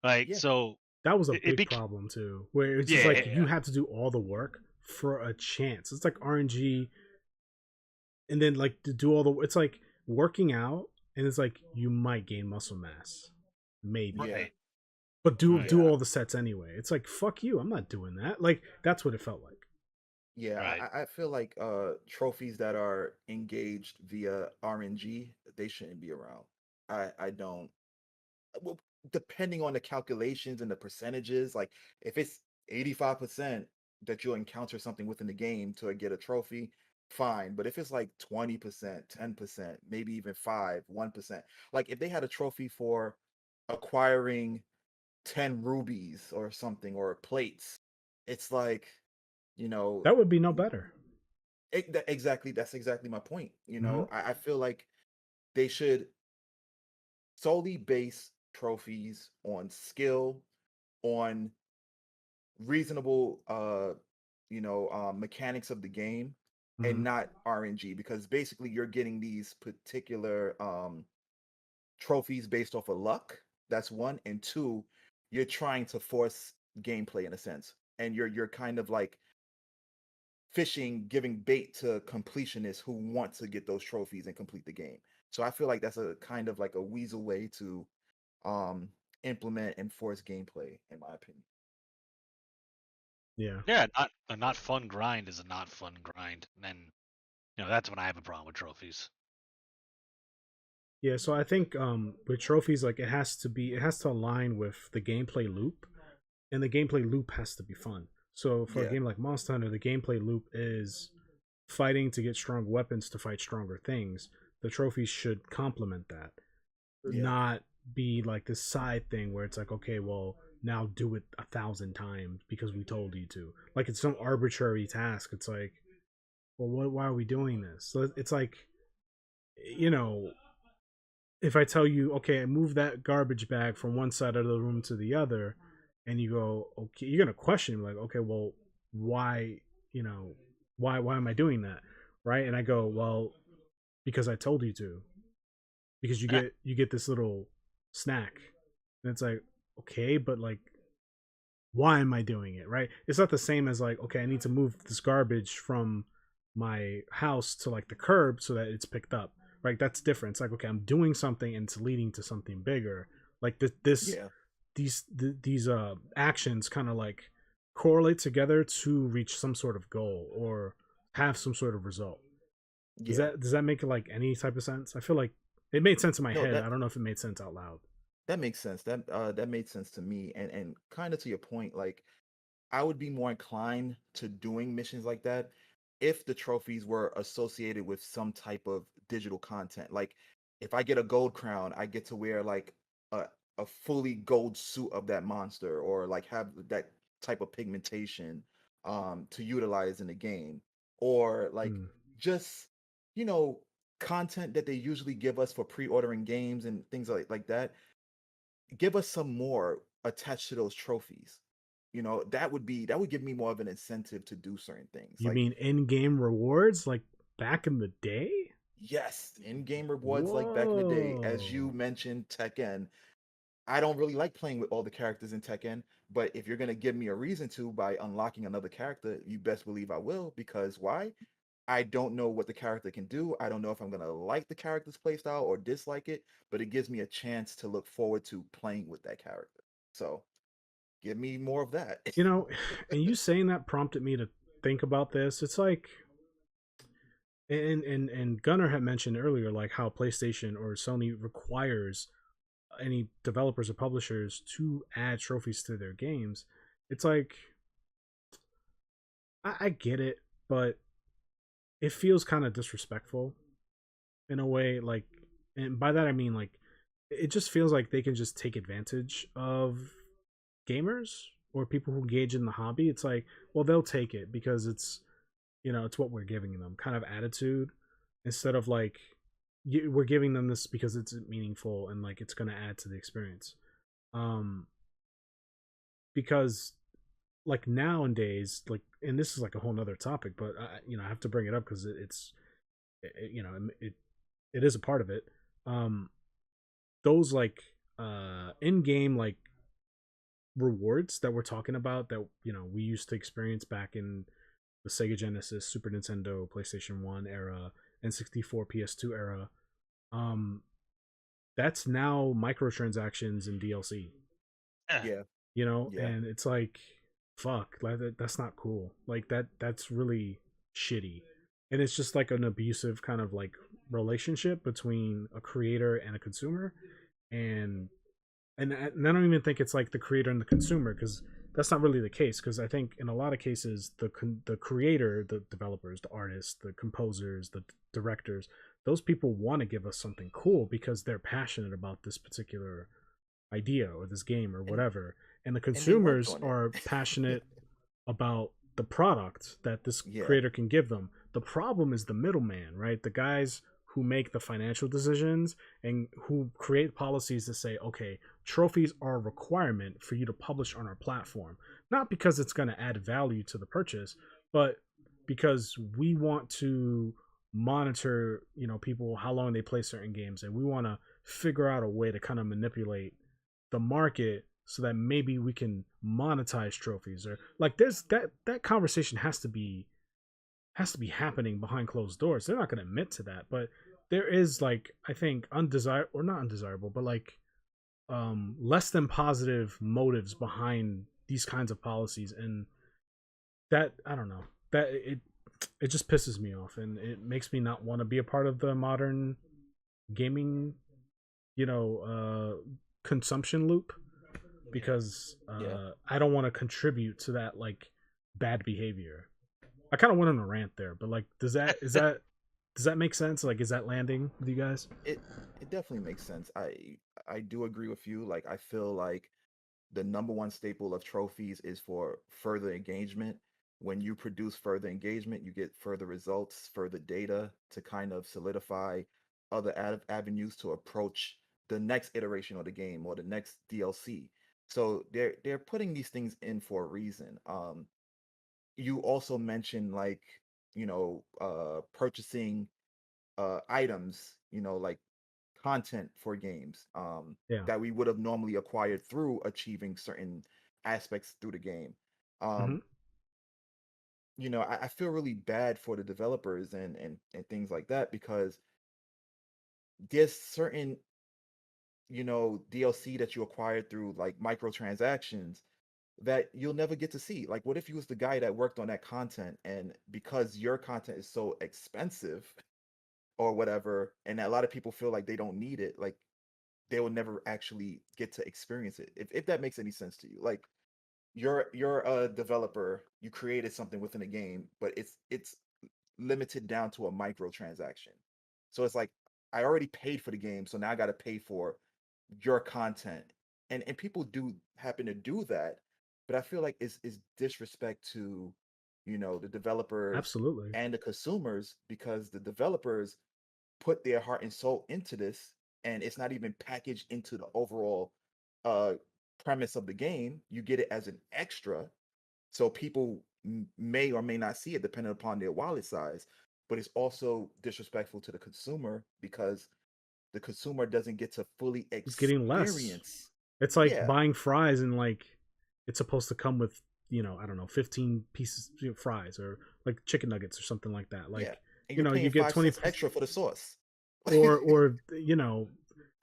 Like, so that was a big problem too, where it's just like you have to do all the work for a chance. It's like RNG and then like to do all the, it's like working out, and it's like you might gain muscle mass, maybe, Yeah. Right. but do Right. all the sets anyway. It's like fuck you, I'm not doing that. Like that's what it felt like. Yeah, Right. I feel like trophies that are engaged via RNG, they shouldn't be around. I don't, well, depending on the calculations and the percentages, like if it's 85% that you'll encounter something within the game to get a trophy, fine. But if it's like 20%, 10%, maybe even 1%, like if they had a trophy for acquiring 10 rubies or something or plates, it's like, you know, That would be no better. exactly, that's exactly my point. Hmm. I feel like they should solely base trophies on skill, on reasonable mechanics of the game, and Hmm. not RNG, because basically you're getting these particular trophies based off of luck. That's one. And two, you're trying to force gameplay in a sense. And you're kind of like fishing, giving bait to completionists who want to get those trophies and complete the game. So I feel like that's a kind of like a weasel way to um implement and force gameplay, in my opinion. Yeah. Yeah, not a not fun grind is a not fun grind, and that's when I have a problem with trophies. Yeah, so I think with trophies, like it has to align with the gameplay loop, and the gameplay loop has to be fun. So for a Yeah, game like Monster Hunter, the gameplay loop is fighting to get strong weapons to fight stronger things. The trophies should complement that, yeah, not be like this side thing where it's like, okay, well now do it 1,000 times because we told you to. Like it's some arbitrary task. It's like, well, why are we doing this? So it's like, you know, if I tell you, okay, move that garbage bag from one side of the room to the other, and you go, okay, you're gonna question like, okay, well, why, you know, why am I doing that, right? And I go, well, because I told you to, because Yeah, you get this little snack, and it's like, okay, but like, why am I doing it, right? It's not the same as like, okay, I need to move this garbage from my house to like the curb so that it's picked up, right? That's different. It's like, okay, I'm doing something and it's leading to something bigger. Like yeah, these actions kind of like correlate together to reach some sort of goal or have some sort of result. yeah. Does that make like any type of sense? I feel like it made sense in my No, head. that I don't know if it made sense out loud. that makes sense. That made sense to me. And kind of to your point, like I would be more inclined to doing missions like that if the trophies were associated with some type of digital content. Like if I get a gold crown, I get to wear like a a fully gold suit of that monster, or like have that type of pigmentation to utilize in the game. Or like Hmm. just, you know, content that they usually give us for pre-ordering games and things like that. Give us some more attached to those trophies. That would give me more of an incentive to do certain things. You Like, mean in-game rewards like back in the day? yes, in-game rewards like back in the day, as you Whoa. mentioned, Tekken. I don't really like playing with all the characters in Tekken, but if you're gonna give me a reason to by unlocking another character, you best believe I will. Because why? I don't know what the character can do. I don't know if I'm gonna like the character's playstyle or dislike it, but it gives me a chance to look forward to playing with that character. So give me more of that. You know, and you saying that prompted me to think about this. It's like, and Gunnar had mentioned earlier, like how PlayStation or Sony requires any developers or publishers to add trophies to their games. It's like, I get it, but it feels kind of disrespectful in a way. Like, and by that I mean like, it just feels like they can just take advantage of gamers or people who engage in the hobby. It's like, well, they'll take it because it's, it's what we're giving them kind of attitude, instead of like, we're giving them this because it's meaningful and like it's going to add to the experience. um because like nowadays, like, and this is like a whole nother topic, but I have to bring it up because it is a part of it. um those like in-game like rewards that we're talking about that we used to experience back in the Sega Genesis, Super Nintendo, PlayStation 1 era, N64, PS2 era, um, that's now microtransactions and DLC. Eh, Yeah, You know, yeah, and it's like, fuck, like that's not cool. Like that's really shitty, and it's just like an abusive kind of like relationship between a creator and a consumer, and and I don't even think it's like the creator and the consumer, because that's not really the case. Because I think in a lot of cases, the creator, the developers, the artists, the composers, the directors, those people want to give us something cool because they're passionate about this particular idea or this game or and whatever, and the and they worked consumers on it. are passionate about the product that this Yeah, creator can give them. The problem is the middleman, right? The guys who make the financial decisions and who create policies to say, okay, trophies are a requirement for you to publish on our platform. Not because it's going to add value to the purchase, but because we want to monitor, people, how long they play certain games, and we want to figure out a way to kind of manipulate the market so that maybe we can monetize trophies, or like there's that conversation has to be happening behind closed doors. They're not going to admit to that, but there is, like, I think undesirable, or not undesirable, but like less than positive motives behind these kinds of policies, and that, I don't know, that it just pisses me off, and it makes me not want to be a part of the modern gaming, consumption loop, because yeah. I don't want to contribute to that, like, bad behavior. I kind of went on a rant there, but like, does that make sense? Like, is that landing with you guys? It it definitely makes sense. I do agree with you. Like I feel like the number one staple of trophies is for further engagement. When you produce further engagement, you get further results, further data to kind of solidify other avenues to approach the next iteration of the game or the next DLC. So they're putting these things in for a reason. You also mentioned like purchasing items, like content for games Yeah. that we would have normally acquired through achieving certain aspects through the game. Hmm. Um, I feel really bad for the developers and things like that because there's certain, DLC that you acquired through like microtransactions that you'll never get to see. Like, what if you was the guy that worked on that content and because your content is so expensive or whatever, and a lot of people feel like they don't need it, like they will never actually get to experience it. If that makes any sense to you. Like you're a developer, you created something within a game, but it's limited down to a microtransaction. So it's like I already paid for the game, so now I got to pay for your content. And people do happen to do that, but I feel like it's disrespect to, the developers Absolutely. and the consumers because the developers put their heart and soul into this and it's not even packaged into the overall uh premise of the game. You get it as an extra, so people may or may not see it depending upon their wallet size, but it's also disrespectful to the consumer because the consumer doesn't get to fully It's getting less. experience. It's like Yeah, buying fries, and like, it's supposed to come with, I don't know, 15 pieces of fries, or like chicken nuggets or something like that. yeah, Like, and you're paying you get 20, 5 cents extra for the sauce. or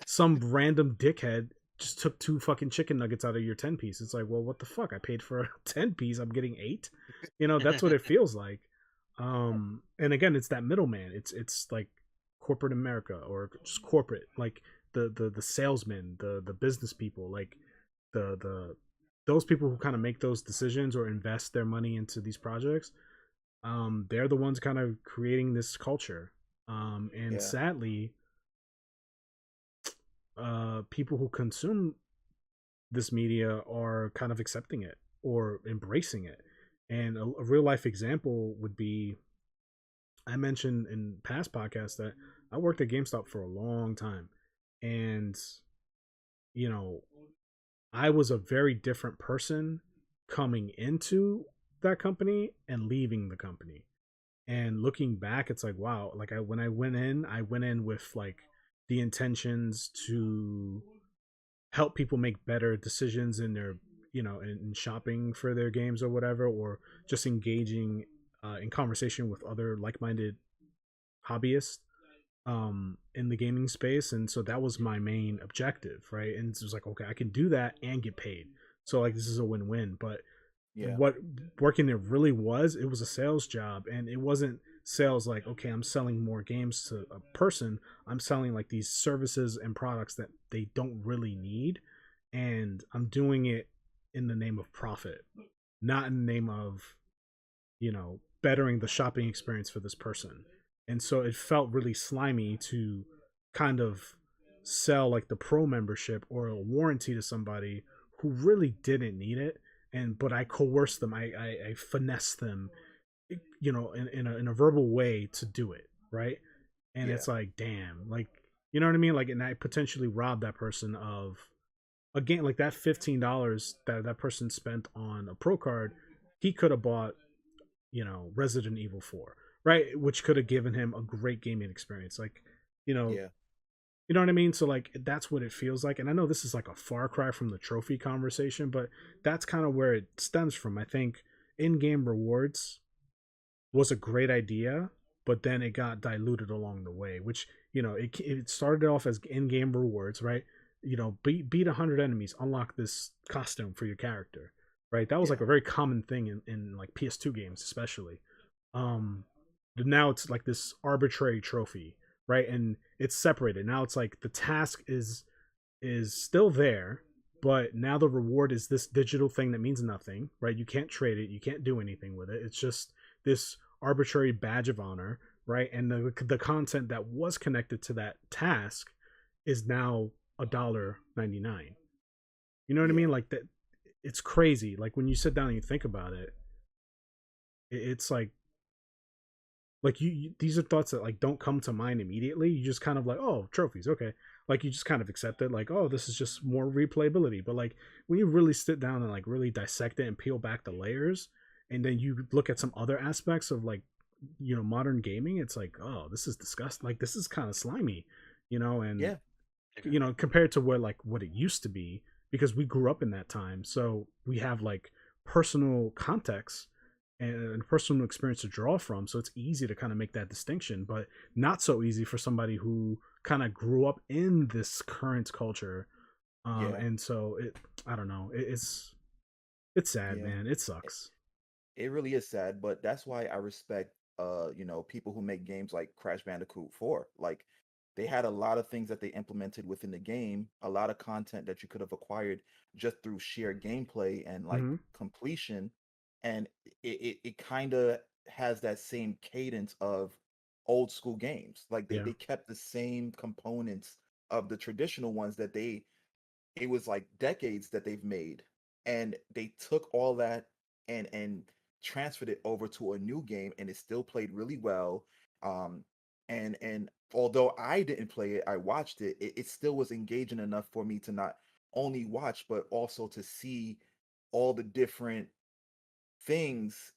some random dickhead just took two fucking chicken nuggets out of your 10 piece. It's like, well, what the fuck? I paid for a 10 piece. I'm getting 8. That's what it feels like. And again, it's that middleman. It's like corporate America, or just corporate, like the salesmen, the business people, like the those people who kind of make those decisions or invest their money into these projects. They're the ones kind of creating this culture. And Yeah, sadly, people who consume this media are kind of accepting it or embracing it. And a real life example would be, I mentioned in past podcasts that I worked at GameStop for a long time. And, you know, I was a very different person coming into that company and leaving the company. And looking back, it's like, wow, like, when I went in with like the intentions to help people make better decisions in their, in shopping for their games or whatever, or just engaging in conversation with other like-minded hobbyist in the gaming space, and so that was my main objective, right? And it was like, okay, I can do that and get paid, so like this is a win-win. But Yeah. what working there really was, it was a sales job, and it wasn't sales like, okay, I'm selling more games to a person. I'm selling like these services and products that they don't really need, and I'm doing it in the name of profit, not in the name of, bettering the shopping experience for this person. And so it felt really slimy to kind of sell like the pro membership or a warranty to somebody who really didn't need it. And but I coerced them, I finessed them, in a verbal way to do it, right? And Yeah. it's like, damn, like, you know what I mean? Like, and I potentially robbed that person of a game like that. $15 that person spent on a pro card, he could have bought, Resident Evil 4, right? Which could have given him a great gaming experience. Like, you know, Yeah. you know what I mean? So like that's what it feels like. And I know this is like a far cry from the trophy conversation, but that's kind of where it stems from. I think in-game rewards was a great idea, but then it got diluted along the way, which, it started off as in-game rewards, right? Beat 100 enemies, unlock this costume for your character, right? That was Yeah. like a very common thing in like PS2 games, especially. um but now it's like this arbitrary trophy, right? And it's separated. Now it's like the task is still there, but now the reward is this digital thing that means nothing, right? You can't trade it, you can't do anything with it. It's just this arbitrary badge of honor, right? And the content that was connected to that task is now $1.99. You know what I Yeah. mean? Like that, it's crazy. Like when you sit down and you think about it, it's like these are thoughts that like don't come to mind immediately. You just kind of like, oh, trophies, okay. Like you just kind of accept it, like, oh, this is just more replayability. But like when you really sit down and like really dissect it and peel back the layers, and then you look at some other aspects of like, modern gaming, it's like, oh, this is disgusting. Like this is kind of slimy, and Yeah. compared to what it used to be, because we grew up in that time, so we have like personal context and personal experience to draw from, so it's easy to kind of make that distinction, but not so easy for somebody who kind of grew up in this current culture. Yeah. And so I don't know, it's sad, Yeah. man. It It, sucks. it really is sad, but that's why I respect people who make games like Crash Bandicoot 4. Like they had a lot of things that they implemented within the game, a lot of content that you could have acquired just through sheer gameplay and like Hmm. completion. And it kind of has that same cadence of old school games. Like Yeah. they kept the same components of the traditional ones that it was like decades that they've made, and they took all that and transferred it over to a new game, and it still played really well. um and although I didn't play it, I watched it still was engaging enough for me to not only watch but also to see all the different things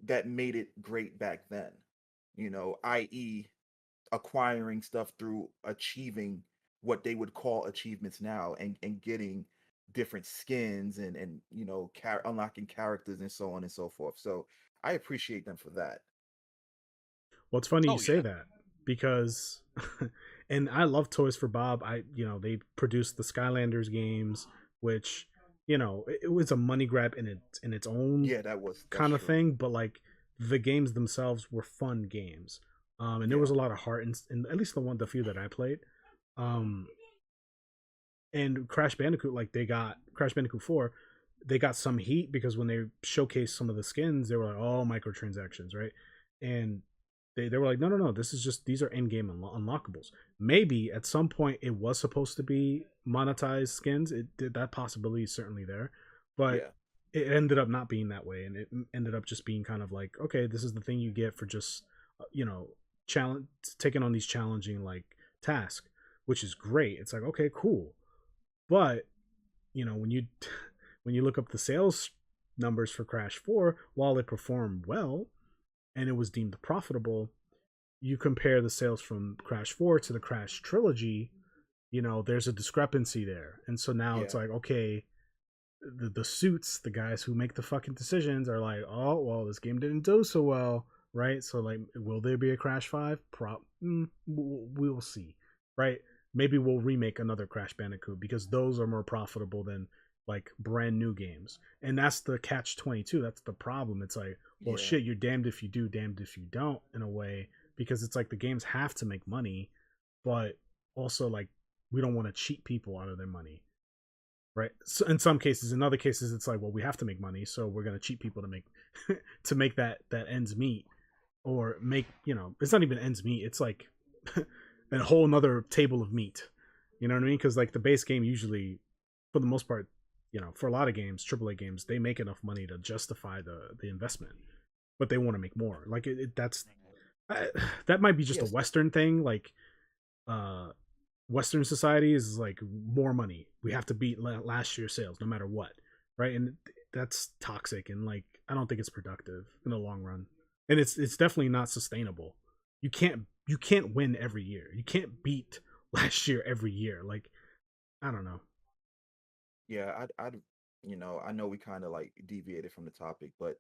that made it great back then, i.e. acquiring stuff through achieving what they would call achievements now, and getting different skins and unlocking characters and so on and so forth. So I appreciate them for that. Well, it's funny you Oh say yeah. that, because and I love Toys for Bob. They produced the Skylanders games, which, it was a money grab in its own Yeah, that's kind of true. thing, but like the games themselves were fun games. And there was Yeah. a lot of heart in at least the few that I played. Um, and Crash Bandicoot, like they got Crash Bandicoot 4, they got some heat because when they showcased some of the skins, they were like, oh, microtransactions, right? And they were like, no, no, no, this is just, these are in-game unlockables. Maybe at some point it was supposed to be monetized skins. It did, that possibility is certainly there, but Yeah. it ended up not being that way, and it ended up just being kind of like, okay, this is the thing you get for just, challenge taking on these challenging like tasks, which is great. It's like, okay, cool. But when you when you look up the sales numbers for Crash 4, while it performed well and it was deemed profitable, you compare the sales from Crash 4 to the Crash trilogy, there's a discrepancy there. And so now it's Yeah. like, okay, the suits, the guys who make the fucking decisions are like, oh, well, this game didn't do so well. right? So like, will there be a Crash 5? We'll see, right? Maybe we'll remake another Crash Bandicoot because those are more profitable than like brand new games, and that's the catch 22. That's the problem. It's like, well, Yeah. shit, you're damned if you do, damned if you don't, in a way, because it's like the games have to make money, but also like we don't want to cheat people out of their money, right? So in some cases, in other cases, it's like, well, we have to make money, so we're gonna cheat people to make to make that ends meet, or make, it's not even ends meet. It's like a whole another table of meat. You know what I mean? Because like the base game usually, for the most part, for a lot of games, AAA games, they make enough money to justify the investment, but they want to make more. Like that's that might be just a Yes. Western thing. Like uh Western society is like more money. We have to beat last year's sales no matter what, right? And that's toxic, and like I don't think it's productive in the long run, and it's definitely not sustainable. You can't win every year. You can't beat last year every year. Like I don't know. Yeah, I know we kind of like deviated from the topic, but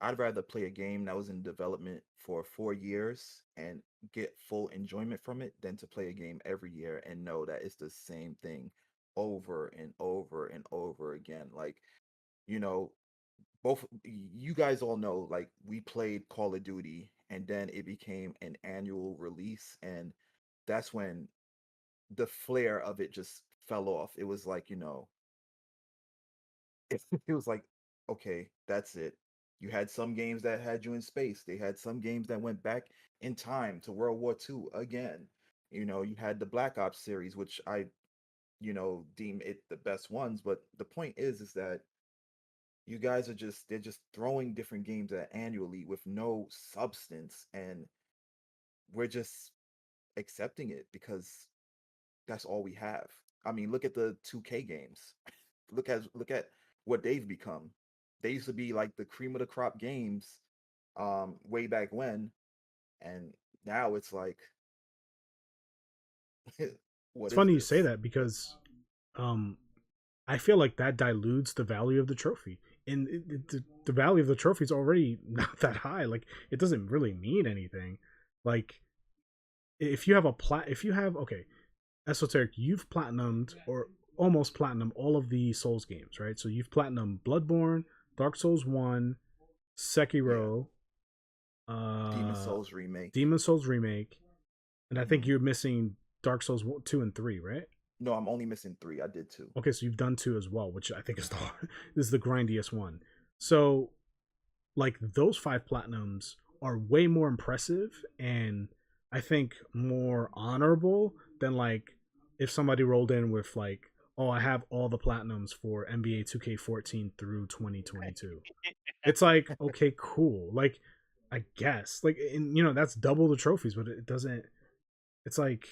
I'd rather play a game that was in development for 4 years and get full enjoyment from it than to play a game every year and know that it's the same thing over and over and over again. Like, you know, both you guys all know, like we played Call of Duty and then it became an annual release, and that's when the flair of it just fell off. It was like, it was like, okay, that's it. You had some games that had you in space. They had some games that went back in time to World War II again. You had the Black Ops series, which I, deem it the best ones. But the point is that you guys they're just throwing different games at annually with no substance, and we're just accepting it because that's all we have. I mean, look at the 2K games. Look at what they've become. They used to be like the cream of the crop games way back when, and now it's like what It's is funny you say this? that because um I feel like that dilutes the value of the trophy. And the value of the trophy is already not that high. Like it doesn't really mean anything. Like if you have if you have, okay, Esoteric, you've platinumed or almost platinum all of the Souls games, right? So you've platinum Bloodborne, Dark Souls 1, Yeah, Sekiro, Demon uh Souls remake. Demon Souls remake, and I think hmm you're missing Dark Souls 2 and 3, right? No, I'm only missing three. I did two. Okay, so you've done 2 as well, which I think is the this is the grindiest one. So like those 5 platinums are way more impressive, and I think more honorable than like if somebody rolled in with like, oh, I have all the platinums for NBA 2K14 through 2022. It's like, okay, cool. Like I guess like, and that's double the trophies, but it doesn't. It's like,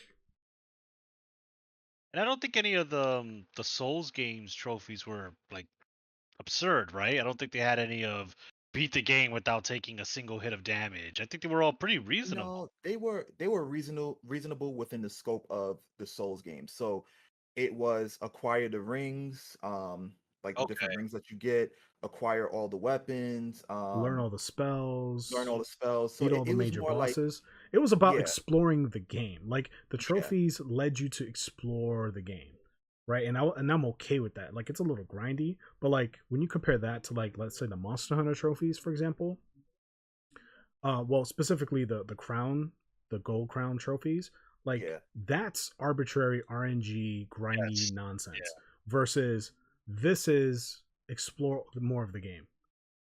And I don't think any of the Souls games trophies were like absurd, right? I don't think they had any of beat the game without taking a single hit of damage. I think they were all pretty reasonable. No, they were reasonable within the scope of the Souls games. So it was acquire the rings, like the different Okay. rings that you get, acquire all the weapons, learn all the learn spells, all the spells. So beat it, all the it was major more like, bosses. It was about yeah, exploring the game. Like the yeah, trophies led you to explore the game, right? And I'm okay with that. Like it's a little grindy, but like when you compare that to like, let's say, the Monster Hunter trophies, for example, well, specifically the crown, the gold crown trophies, like yeah, that's arbitrary RNG grindy Yes. nonsense Yeah. versus this is explore more of the game,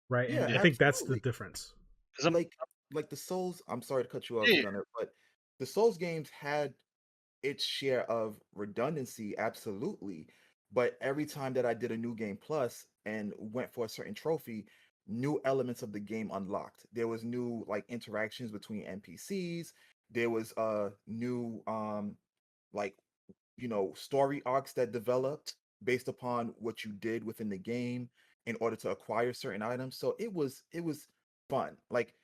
right? And yeah, I Yeah. think that's the absolutely. difference. Because I'm Like the Souls. I'm sorry to cut you off, yeah. Gunner, but the Souls games had its share of redundancy, absolutely. But every time that I did a new game plus and went for a certain trophy, new elements of the game unlocked. There was new like interactions between NPCs. There was new like story arcs that developed based upon what you did within the game in order to acquire certain items. So it was fun. Like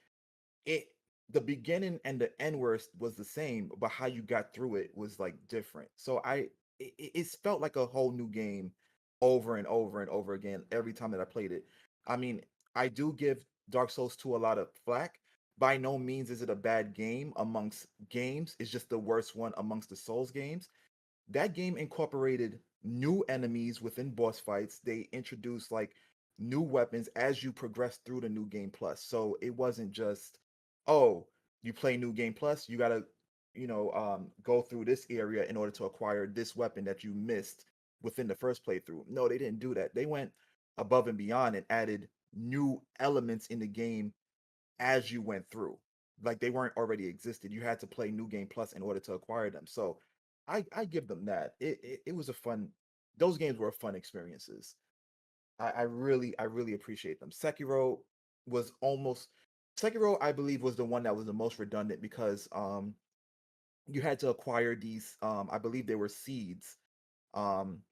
it the beginning and the end worst was the same, but how you got through it was like different. So it's felt like a whole new game over and over and over again every time that I played it. I mean, I do give Dark Souls 2 a lot of flack, by no means is it a bad game amongst games. It's just the worst one amongst the Souls games. That game incorporated new enemies within boss fights. They introduced like new weapons as you progress through the new game plus. So it wasn't just, oh, you play new game plus, you gotta, go through this area in order to acquire this weapon that you missed within the first playthrough. No, they didn't do that. They went above and beyond and added new elements in the game as you went through. Like they weren't already existed. You had to play New Game Plus in order to acquire them. So I give them that. It was a fun. Those games were fun experiences. I really appreciate them. Was almost Sekiro, I believe, was the one that was the most redundant because you had to acquire these I believe they were seeds. Um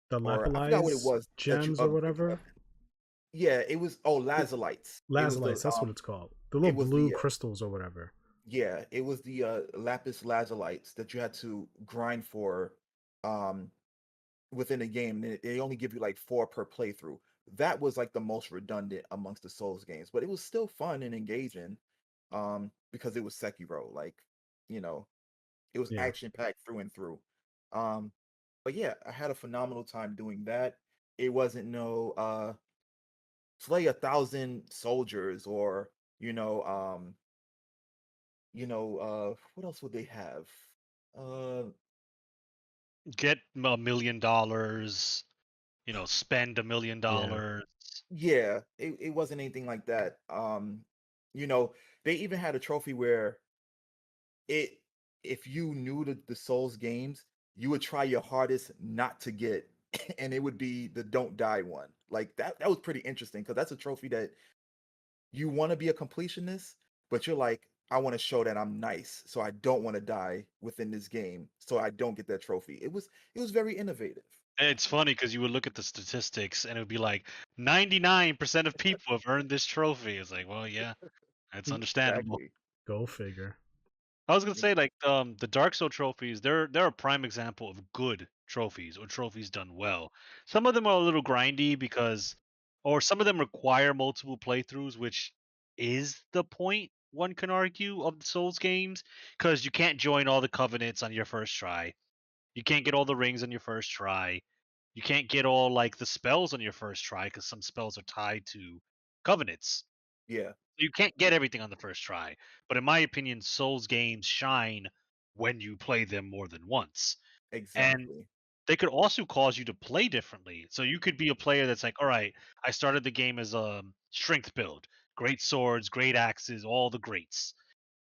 The or I forgot what it Lapilize was that you gems or upgrade your whatever. weapon. Yeah, it was lazalites. It was the Lazalites, that's what it's called. The it little was blue the crystals or whatever. Yeah, it was the lapis lazalites that you had to grind for um within a game. And they only give you like 4 per playthrough. That was like the most redundant amongst the Souls games, but it was still fun and engaging because it was Sekiro. Like, you know, it was Yeah. action packed through and through. Um but yeah, I had a phenomenal time doing that. It wasn't no slay 1,000 soldiers or you know um what else would they have? Uh, Get $1 million, spend Yeah. $1 million. yeah, it wasn't anything like that. You know, they even had a trophy where it if you knew the Souls games, you would try your hardest not to get, and it would be the don't die one. Like that was pretty interesting because that's a trophy that you want to be a completionist, but you're like, I want to show that I'm nice, so I don't want to die within this game, so I don't get that trophy. It was very innovative. It's funny because you would look at the statistics and it would be like 99% of people have earned this trophy. It's like, well, yeah, that's understandable. Exactly. Go figure. I was gonna Yeah. say like the Dark Soul trophies, they're a prime example of good trophies or trophies done well. Some of them are a little grindy because or some of them require multiple playthroughs, which is the point, one can argue, of the Souls games, because you can't join all the covenants on your first try. You can't get all the rings on your first try. You can't get all like the spells on your first try because some spells are tied to covenants. Yeah, You can't get everything on the first try. But in my opinion, Souls games shine when you play them more than once. And exactly. they could also cause you to play differently. So you could be a player that's like, all right, I started the game as a strength build, great swords, great axes, all the greats.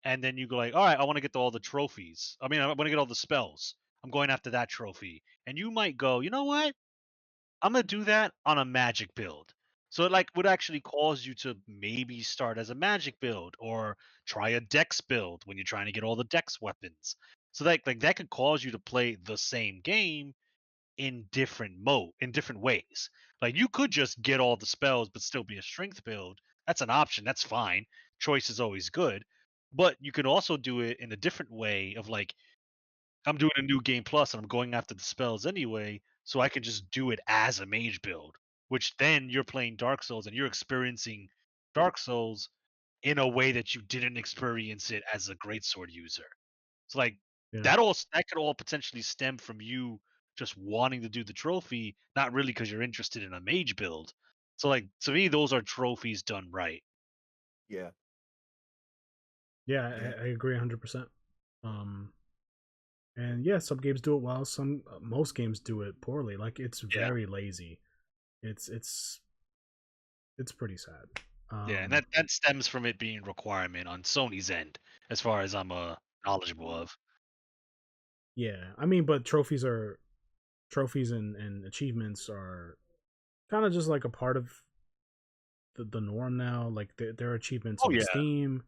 And then you go like, all right, I want to get all the trophies. I mean, I want to get all the spells. I'm going after that trophy. And you might go, you know what? I'm gonna do that on a magic build. So it like would actually cause you to maybe start as a magic build or try a dex build when you're trying to get all the dex weapons. So like that could cause you to play the same game in different ways. Like you could just get all the spells but still be a strength build. That's an option. That's fine. Choice is always good. But you could also do it in a different way of like I'm doing a new game plus and I'm going after the spells anyway, so I can just do it as a mage build. Which then you're playing Dark Souls and you're experiencing Dark Souls in a way that you didn't experience it as a greatsword user. So like Yeah. that could all potentially stem from you just wanting to do the trophy, not really because you're interested in a mage build. So like to me, those are trophies done right. Yeah, Yeah, yeah, I agree 100%. Um, and yeah, some games do it well. Some most games do it poorly. Like it's Yeah. very lazy. It's it's pretty sad. Yeah, and Um, that stems from it being a requirement on Sony's end, as far as I'm knowledgeable of. yeah, I mean, but trophies and achievements are kind of just like a part of the norm now. Like there are achievements Oh on yeah, Steam.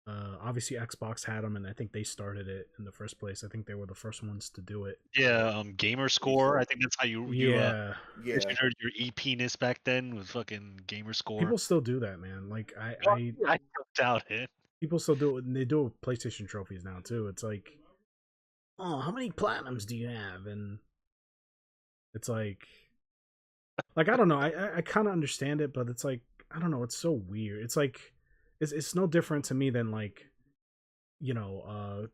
Obviously, Xbox had them, and I think they started it in the first place. I think they were the first ones to do it. yeah. Gamer I believe score. I so. think that's how you Yeah, Yeah, issued your EP-ness back then with fucking gamer score. people still do that, man. Like Oh, I don't doubt it. people still do it. And they do it with PlayStation trophies now too. It's like, oh, how many platinums do you have? And it's like I don't know. I kind of understand it, but it's like I don't know. It's so weird. It's like it's no different to me than like, you know,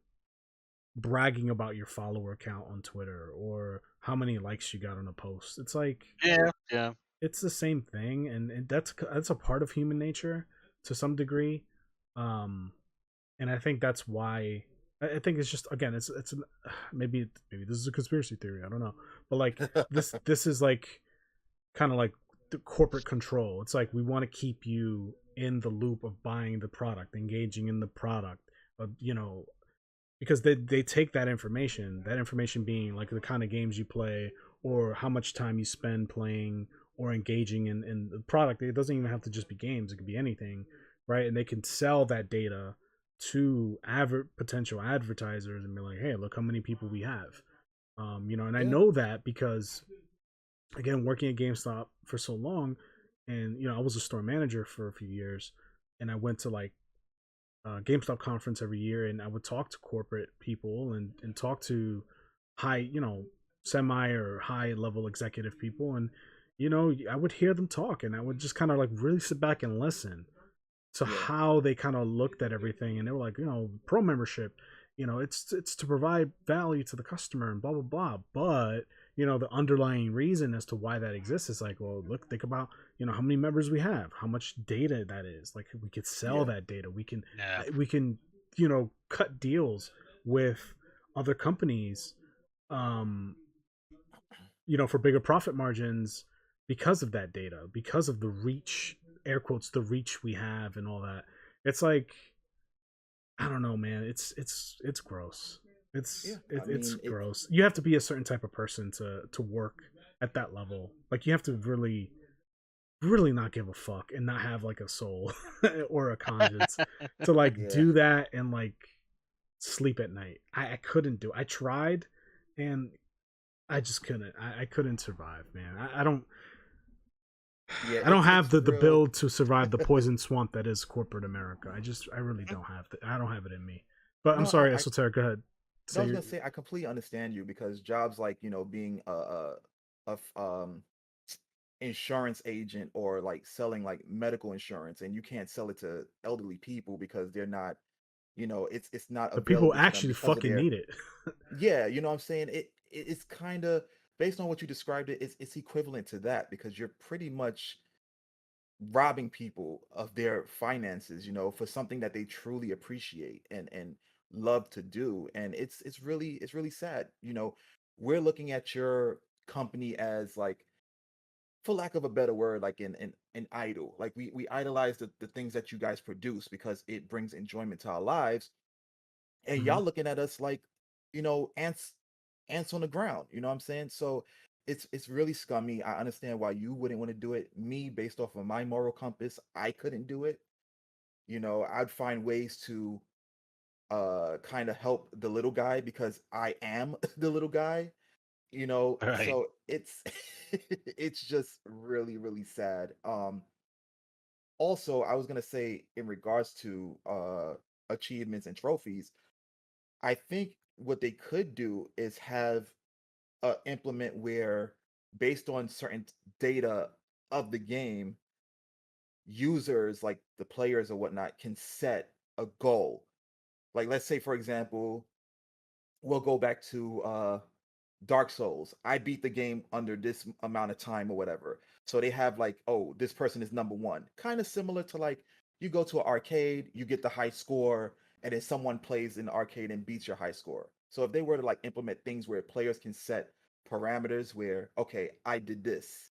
bragging about your follower count on Twitter or how many likes you got on a post. It's like Yeah. it's the same thing, and that's a part of human nature to some degree. Um, and I think that's why I think it's just again it's an, maybe this is a conspiracy theory. I don't know, but like this is like kind of like the corporate control. It's like we want to keep you in the loop of buying the product, engaging in the product, you know, because they take that information being like the kind of games you play or how much time you spend playing or engaging in the product. It doesn't even have to just be games, it could be anything, right? And they can sell that data to potential advertisers and be like, hey, look how many people we have. You know, and I Yeah. know that because again, working at GameStop for so long, and you know, I was a store manager for a few years, and I went to like GameStop conference every year, and I would talk to corporate people and talk to high, you know, semi or high level executive people, and you know, I would hear them talk, and I would just kind of like really sit back and listen to Yeah. how they kind of looked at everything, and they were like, you know, pro membership, you know, it's to provide value to the customer and blah blah blah, but you know the underlying reason as to why that exists is like, well, look, think about, you know, how many members we have, how much data that is, like we could sell Yeah. that data, Yeah. we can, you know, cut deals with other companies, um you know, for bigger profit margins because of that data, because of the reach, air quotes, the reach we have and all that. It's like I don't know, man. It's gross. Yeah. I It's mean, it. gross. You have to be a certain type of person to work at that level. Like you have to really not give a fuck and not have like a soul or a conscience to like Yeah. do that and like sleep at night. I couldn't do. I tried, and I just couldn't. I couldn't survive, man. Yeah. I don't have It's the real. build to survive the poison swamp that is corporate America. I really don't have I don't have it in me. But I'm No, sorry, Esoteric. Go ahead. no, I Say was your, gonna say I completely understand you because jobs like being insurance agent or like selling like medical insurance, and you can't sell it to elderly people because they're not, it's not the people who available to them actually because of fucking their. need it. Yeah, you know what I'm saying? It's kind of based on what you described it's equivalent to that because you're pretty much robbing people of their finances, for something that they truly appreciate and love to do. And it's really sad. We're looking at your company as like, for lack of a better word, like an idol. Like we idolize the things that you guys produce because it brings enjoyment to our lives. And Hmm. y'all looking at us like, ants on the ground. You know what I'm saying? So it's really scummy. I understand why you wouldn't want to do it. Me, based off of my moral compass, I couldn't do it. I'd find ways to kind of help the little guy because I am the little guy. Right. So it's it's just really really sad. Also, I was gonna say in regards to achievements and trophies, I think what they could do is have a implement where, based on certain data of the game, users like the players or whatnot can set a goal. Like, let's say, for example, we'll go back to Dark Souls. I beat the game under this amount of time or whatever. So they have like, oh, this person is number one. Kind of similar to like you go to an arcade, you get the high score, and then someone plays in the arcade and beats your high score. So if they were to like implement things where players can set parameters where, okay, I did this,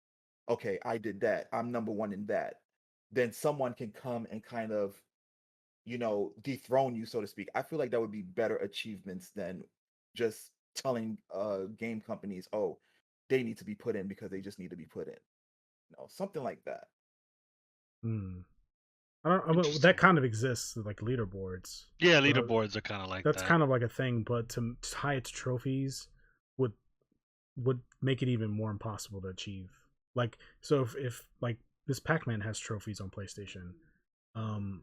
okay, I did that, I'm number one in that, then someone can come and kind of, dethrone you, so to speak. I feel like that would be better achievements than just telling game companies, oh, they need to be put in because they just need to be put in. Something like that. Hmm. I don't. That Interesting. kind of exists, like leaderboards. Yeah, But leaderboards are kind of like that's that. kind of like a thing. But to tie it to trophies would would make it even more impossible to achieve. Like so, if like this Pac-Man has trophies on PlayStation, um,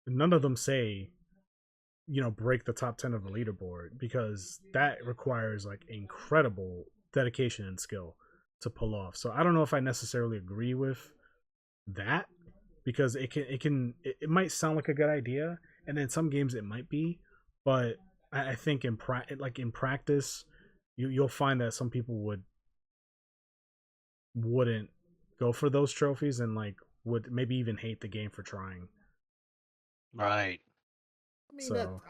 none of them say, you know, break the top 10 of the leaderboard because that requires like incredible dedication and skill to pull off. So I don't know if I necessarily agree with that. because it might sound like a good idea, and in some games it might be, but I think in practice, you'll find that some people wouldn't go for those trophies and like would maybe even hate the game for trying. Right. I mean that So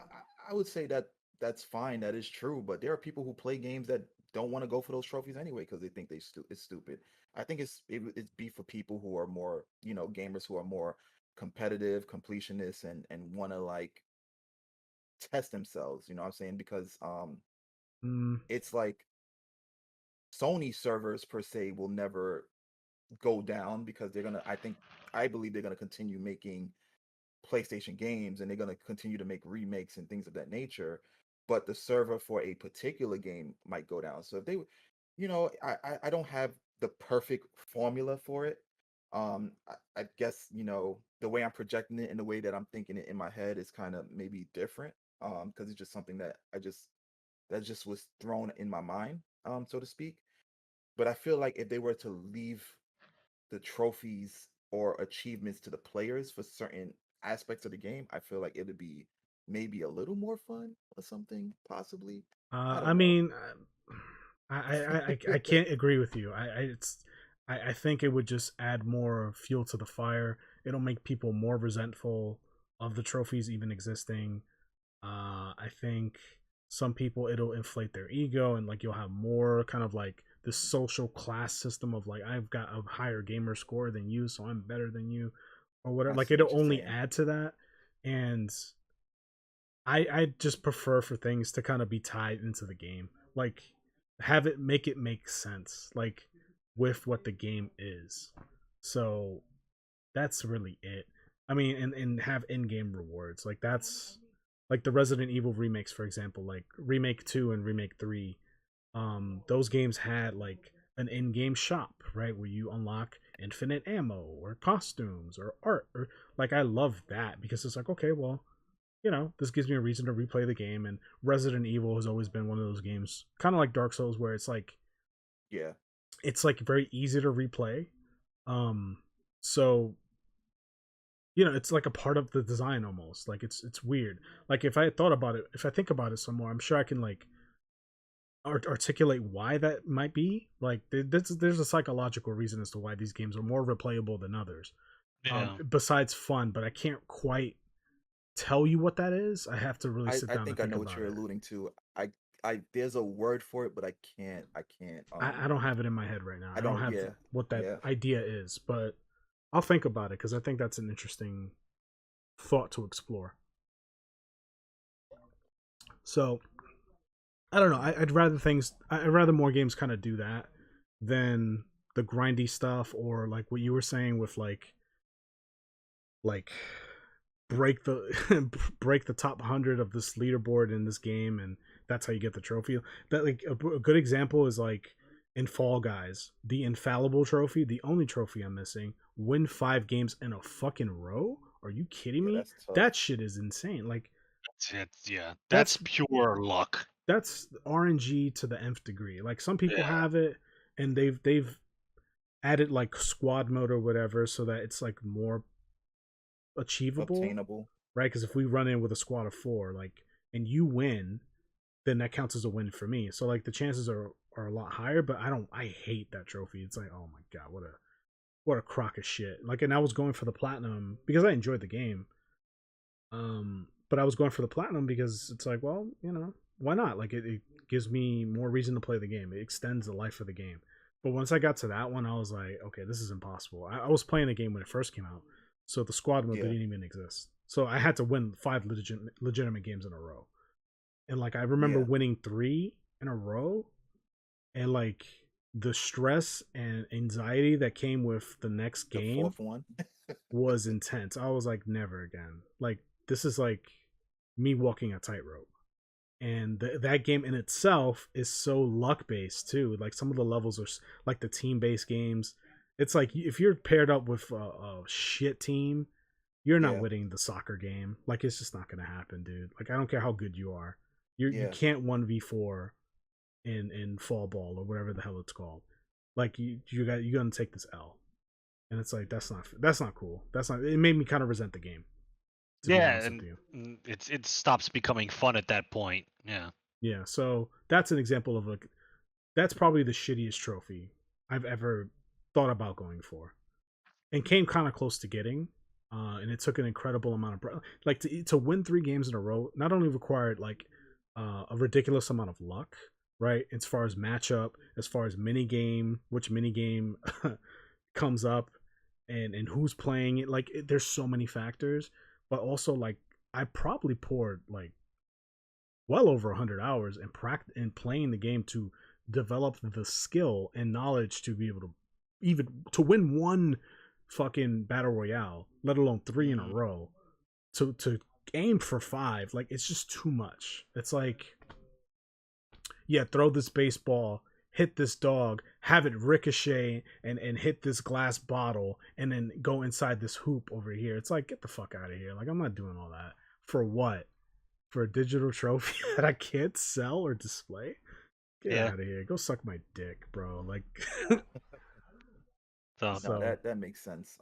I would say that that's fine. That is true. But there are people who play games that don't want to go for those trophies anyway because they think it's stupid. I think it'd be for people who are more gamers who are more competitive, completionists, and want to like test themselves. You know what I'm saying? Because mm, it's like Sony servers per se will never go down because I believe they're gonna continue making PlayStation games and they're going to continue to make remakes and things of that nature. But the server for a particular game might go down. So if they, I don't have the perfect formula for it. I guess the way I'm projecting it and the way that I'm thinking it in my head is kind of maybe different. Because it's just something that just was thrown in my mind, so to speak. But I feel like if they were to leave the trophies or achievements to the players for certain aspects of the game, I feel like it would be maybe a little more fun or something, possibly. I I don't know. mean, I can't agree with you. I think it would just add more fuel to the fire. It'll make people more resentful of the trophies even existing. I think some people it'll inflate their ego and like you'll have more kind of like this social class system of like I've got a higher gamer score than you, so I'm better than you, or whatever. I Like see it'll what you're only saying. add to that, and I just prefer for things to kind of be tied into the game, like have it make sense, like with what the game is. So that's really it. I mean, and have in-game rewards. Like that's like the Resident Evil remakes, for example, like Remake 2 and Remake 3. Those games had like an in-game shop, right, where you unlock infinite ammo or costumes or art or like I love that because it's like, okay, well, this gives me a reason to replay the game. And Resident Evil has always been one of those games, kind of like Dark Souls, where Yeah. it's like very easy to replay. So it's like a part of the design almost. Like it's weird. Like if I thought about it, if I think about it some more, I'm sure I can like articulate why that might be. Like there's a psychological reason as to why these games are more replayable than others. Yeah. Besides fun, but I can't quite tell you what that is. I have to really sit I down and think I think know what about you're it. alluding to. I there's a word for it, but I can't I don't have it in my head right now. I I don't don't have yeah. what that Yeah. idea is, but I'll think about it because I think that's an interesting thought to explore. So I don't know. I'd rather more games kind of do that than the grindy stuff or like what you were saying with like break the break the top 100 of this leaderboard in this game and that's how you get the trophy. That like a good example is like in Fall Guys, the infallible trophy, the only trophy I'm missing, win 5 games in a fucking row. Are you kidding Yeah, me? that's tough. That shit is insane. Like Yeah. That's that's pure luck. that's RNG to the nth degree. Like some people Yeah. have it and they've added like squad mode or whatever so that it's like more achievable, Obtainable. right? Because if we run in with a squad of 4, like, and you win, then that counts as a win for me. So like the chances are a lot higher. But I hate that trophy. It's like, oh my god, what a crock of shit. Like, and I was going for the platinum because I enjoyed the game. But I was going for the platinum because it's like, well, why not? Like it gives me more reason to play the game. It extends the life of the game. But once I got to that one, I was like, okay, this is impossible. I was playing the game when it first came out, so the squad mode Yeah. didn't even exist. So I had to win 5 legitimate games in a row. And like I remember Yeah. winning 3 in a row, and like the stress and anxiety that came with the next The game fourth one. was intense. I was like, never again. Like this is like me walking a tightrope. And that game in itself is so luck based too. Like some of the levels are like the team based games. It's like if you're paired up with a shit team, you're not Yeah. winning the soccer game. Like it's just not gonna happen, dude. Like I don't care how good you are, you Yeah. can't 1v4 in fall ball or whatever the hell it's called. Like you're gonna take this L. and it's like that's not cool. That's not. It made me kind of resent the game. To be Yeah, honest and with you. it stops becoming fun at that point. Yeah. Yeah, so that's an example of like that's probably the shittiest trophy I've ever thought about going for, and came kind of close to getting. And it took an incredible amount of like to win 3 games in a row. Not only required like a ridiculous amount of luck, right? As far as matchup, as far as mini game, which mini game comes up, and who's playing it. Like there's so many factors, but also like I probably poured like well over 100 hours in playing the game to develop the skill and knowledge to be able to even to win one fucking battle royale, let alone 3 in a Mhm. row. To aim for 5, like it's just too much. It's like, yeah, throw this baseball, hit this dog, have it ricochet and hit this glass bottle, and then go inside this hoop over here. It's like, get the fuck out of here. Like, I'm not doing all that. For what? For a digital trophy that I can't sell or display? Get Yeah. out of here. Go suck my dick, bro. Like, So No, so that makes sense.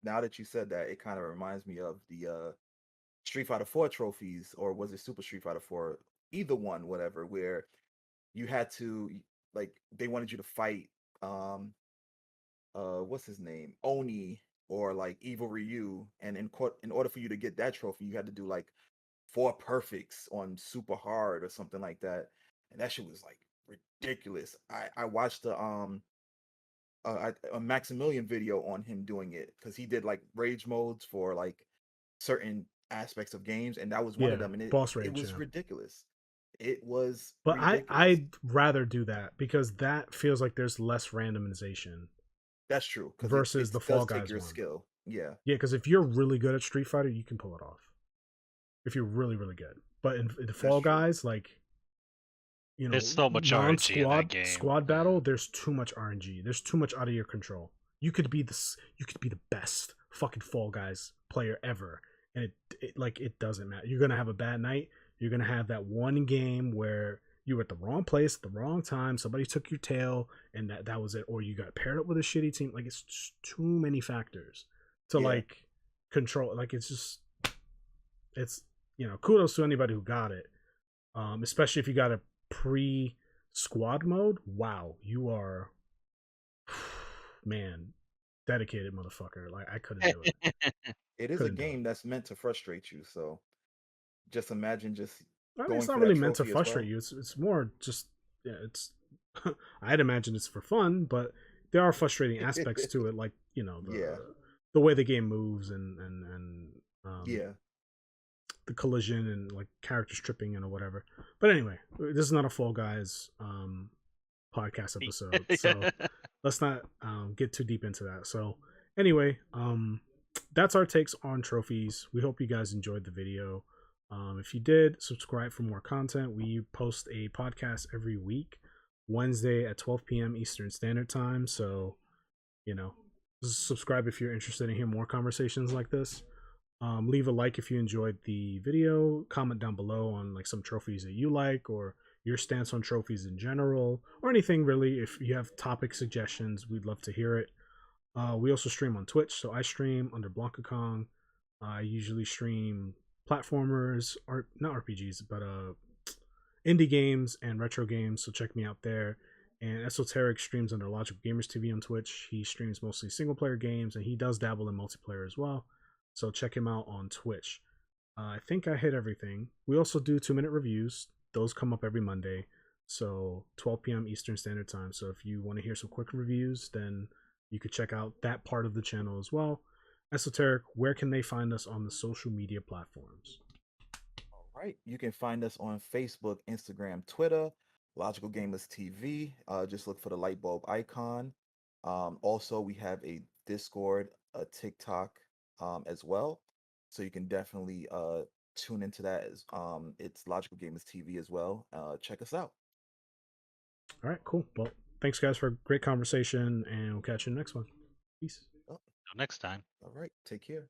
Now that you said that, it kind of reminds me of the Street Fighter 4 trophies, or was it Super Street Fighter 4? Either one, whatever, where you had to like they wanted you to fight what's his name? Oni or like Evil Ryu, and in order for you to get that trophy, you had to do like 4 perfects on super hard or something like that. And that shit was like ridiculous. I watched a Maximilian video on him doing it because he did like rage modes for like certain aspects of games, and that was one of yeah, them. And boss it rage. was Yeah. ridiculous. It was But ridiculous. I'd rather do that because that feels like there's less randomization That's true because versus it the Fall does take Guys your one. skill. Yeah, Yeah, because if you're really good at Street Fighter, you can pull it off. If you're really really good, but in the that's Fall true. Guys, like there's so much RNG in that non-squad game. squad Yeah. battle, there's too much RNG. There's too much out of your control. You could be this. You could be the best fucking Fall Guys player ever, and it like it doesn't matter. You're gonna have a bad night. You're gonna have that one game where you were at the wrong place at the wrong time. Somebody took your tail, and that was it. Or you got paired up with a shitty team. Like it's just too many factors to Yeah, like control. Like it's just it's kudos to anybody who got it, especially if you got a pre squad mode. Wow, you are man dedicated motherfucker. Like I couldn't do it. it is a Couldn't do game it. that's meant to frustrate you. So just imagine just I mean, it's going not for really that meant to trophy as frustrate well. you. It's more just yeah. It's I'd imagine it's for fun, but there are frustrating aspects to it, like Yeah, the way the game moves and yeah. the collision and like characters tripping and or whatever. But anyway, this is not a Fall Guys podcast episode, so let's not get too deep into that. So anyway, that's our takes on trophies. We hope you guys enjoyed the video. If you did, subscribe for more content. We post a podcast every week, Wednesday at 12 p.m. Eastern Standard Time. So, you know, subscribe if you're interested in hearing more conversations like this. Leave a like if you enjoyed the video. Comment down below on like some trophies that you like or your stance on trophies in general or anything really. If you have topic suggestions, we'd love to hear it. We also stream on Twitch, so I stream under BlankaKong. I usually stream platformers, or not RPGs, but indie games and retro games. So check me out there. And Esoteric streams under Logical Gamers TV on Twitch. He streams mostly single player games, and he does dabble in multiplayer as well. So check him out on Twitch. I think I hit everything. We also do 2-minute reviews. Those come up every Monday. So 12 p.m. Eastern Standard Time. So if you want to hear some quick reviews, then you could check out that part of the channel as well. Esoteric, where can they find us on the social media platforms? All right. You can find us on Facebook, Instagram, Twitter, Logical Gamers TV. Just look for the light bulb icon. Also, we have a Discord, a TikTok as well. So you can definitely tune into that. It's Logical Gamers TV as well. Check us out. All right, cool. Well, thanks guys for a great conversation, and we'll catch you in the next one. Peace. Oh, Next time. all right. Take care.